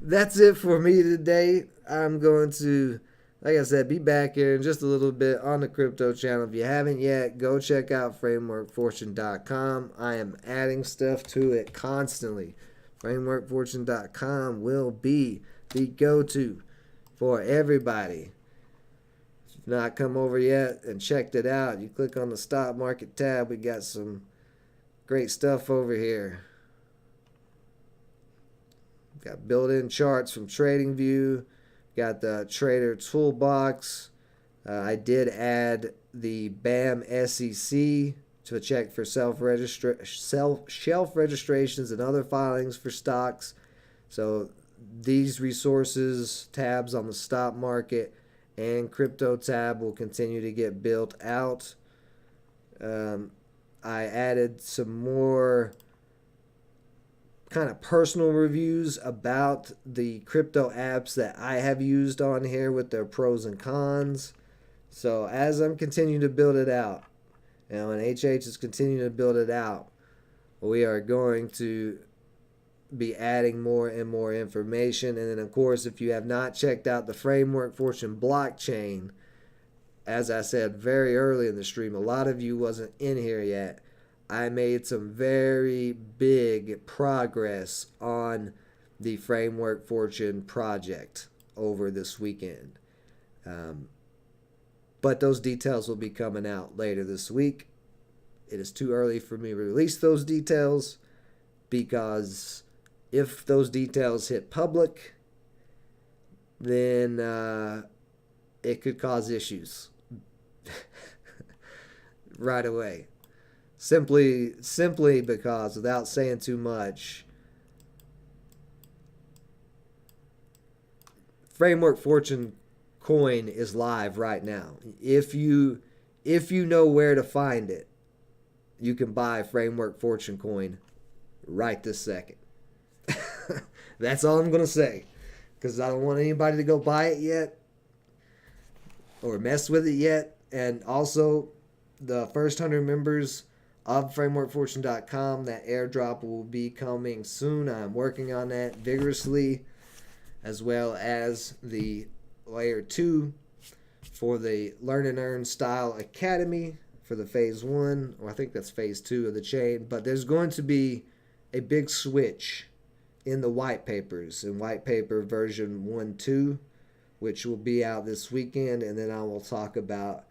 That's it for me today. I'm going to, like I said, be back here in just a little bit on the crypto channel. If you haven't yet, go check out frameworkfortune.com. I am adding stuff to it constantly. Frameworkfortune.com will be the go-to for everybody. If you've not come over yet and checked it out, you click on the stock market tab. We got some great stuff over here. Got built-in charts from TradingView. Got the Trader Toolbox. I did add the BAM SEC to check for shelf registrations and other filings for stocks. So these resources, tabs on the stock market and crypto tab will continue to get built out. I added some more kind of personal reviews about the crypto apps that I have used on here with their pros and cons. So as I'm continuing to build it out, and HH is continuing to build it out, we are going to be adding more and more information. And then, of course, if you have not checked out the Framework Fortune blockchain, as I said very early in the stream, a lot of you wasn't in here yet. I made some very big progress on the Framework Fortune project over this weekend. But those details will be coming out later this week. It is too early for me to release those details because if those details hit public, then it could cause issues right away. Simply because, without saying too much, Framework Fortune coin is live right now. If you know where to find it, you can buy Framework Fortune coin right this second. That's all I'm going to say, because I don't want anybody to go buy it yet or mess with it yet. And also, the first 100 members of frameworkfortune.com, that airdrop will be coming soon. I'm working on that vigorously, as well as the layer 2 for the Learn and Earn Style Academy for the phase 1, or I think that's phase 2 of the chain. But there's going to be a big switch in the white papers, in white paper version 1.2, which will be out this weekend, and then I will talk about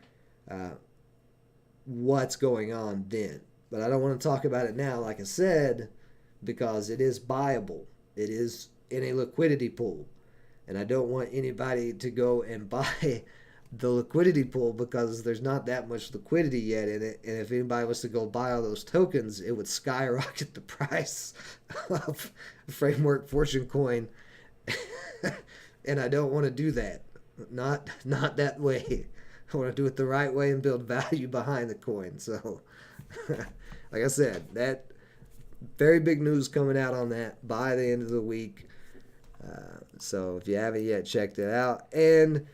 what's going on then. But I don't want to talk about it now, like I said, because it is buyable. It is in a liquidity pool. And I don't want anybody to go and buy the liquidity pool because there's not that much liquidity yet in it. And if anybody was to go buy all those tokens, it would skyrocket the price of Framework Fortune coin. And I don't want to do that. Not that way. I want to do it the right way and build value behind the coin. So, like I said, that very big news coming out on that by the end of the week. So if you haven't yet checked it out, and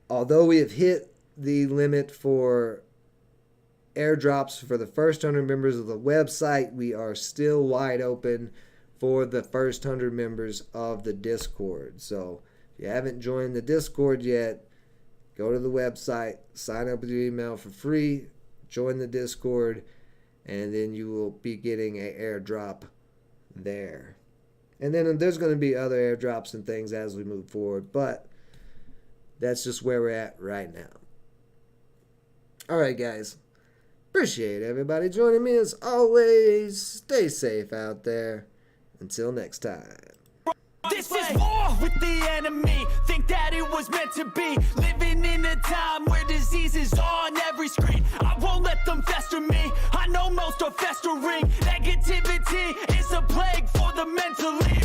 although we have hit the limit for airdrops for the first 100 members of the website, we are still wide open for the first 100 members of the Discord. So if you haven't joined the Discord yet, go to the website, sign up with your email for free, join the Discord, and then you will be getting an airdrop there. And then there's going to be other airdrops and things as we move forward, but that's just where we're at right now. All right, guys. Appreciate everybody joining me as always. Stay safe out there. Until next time. This is war with the enemy. Think that it was meant to be. Living in a time where disease is on every screen. I won't let them fester me. I know most are festering. Negativity is a plague for the mentally.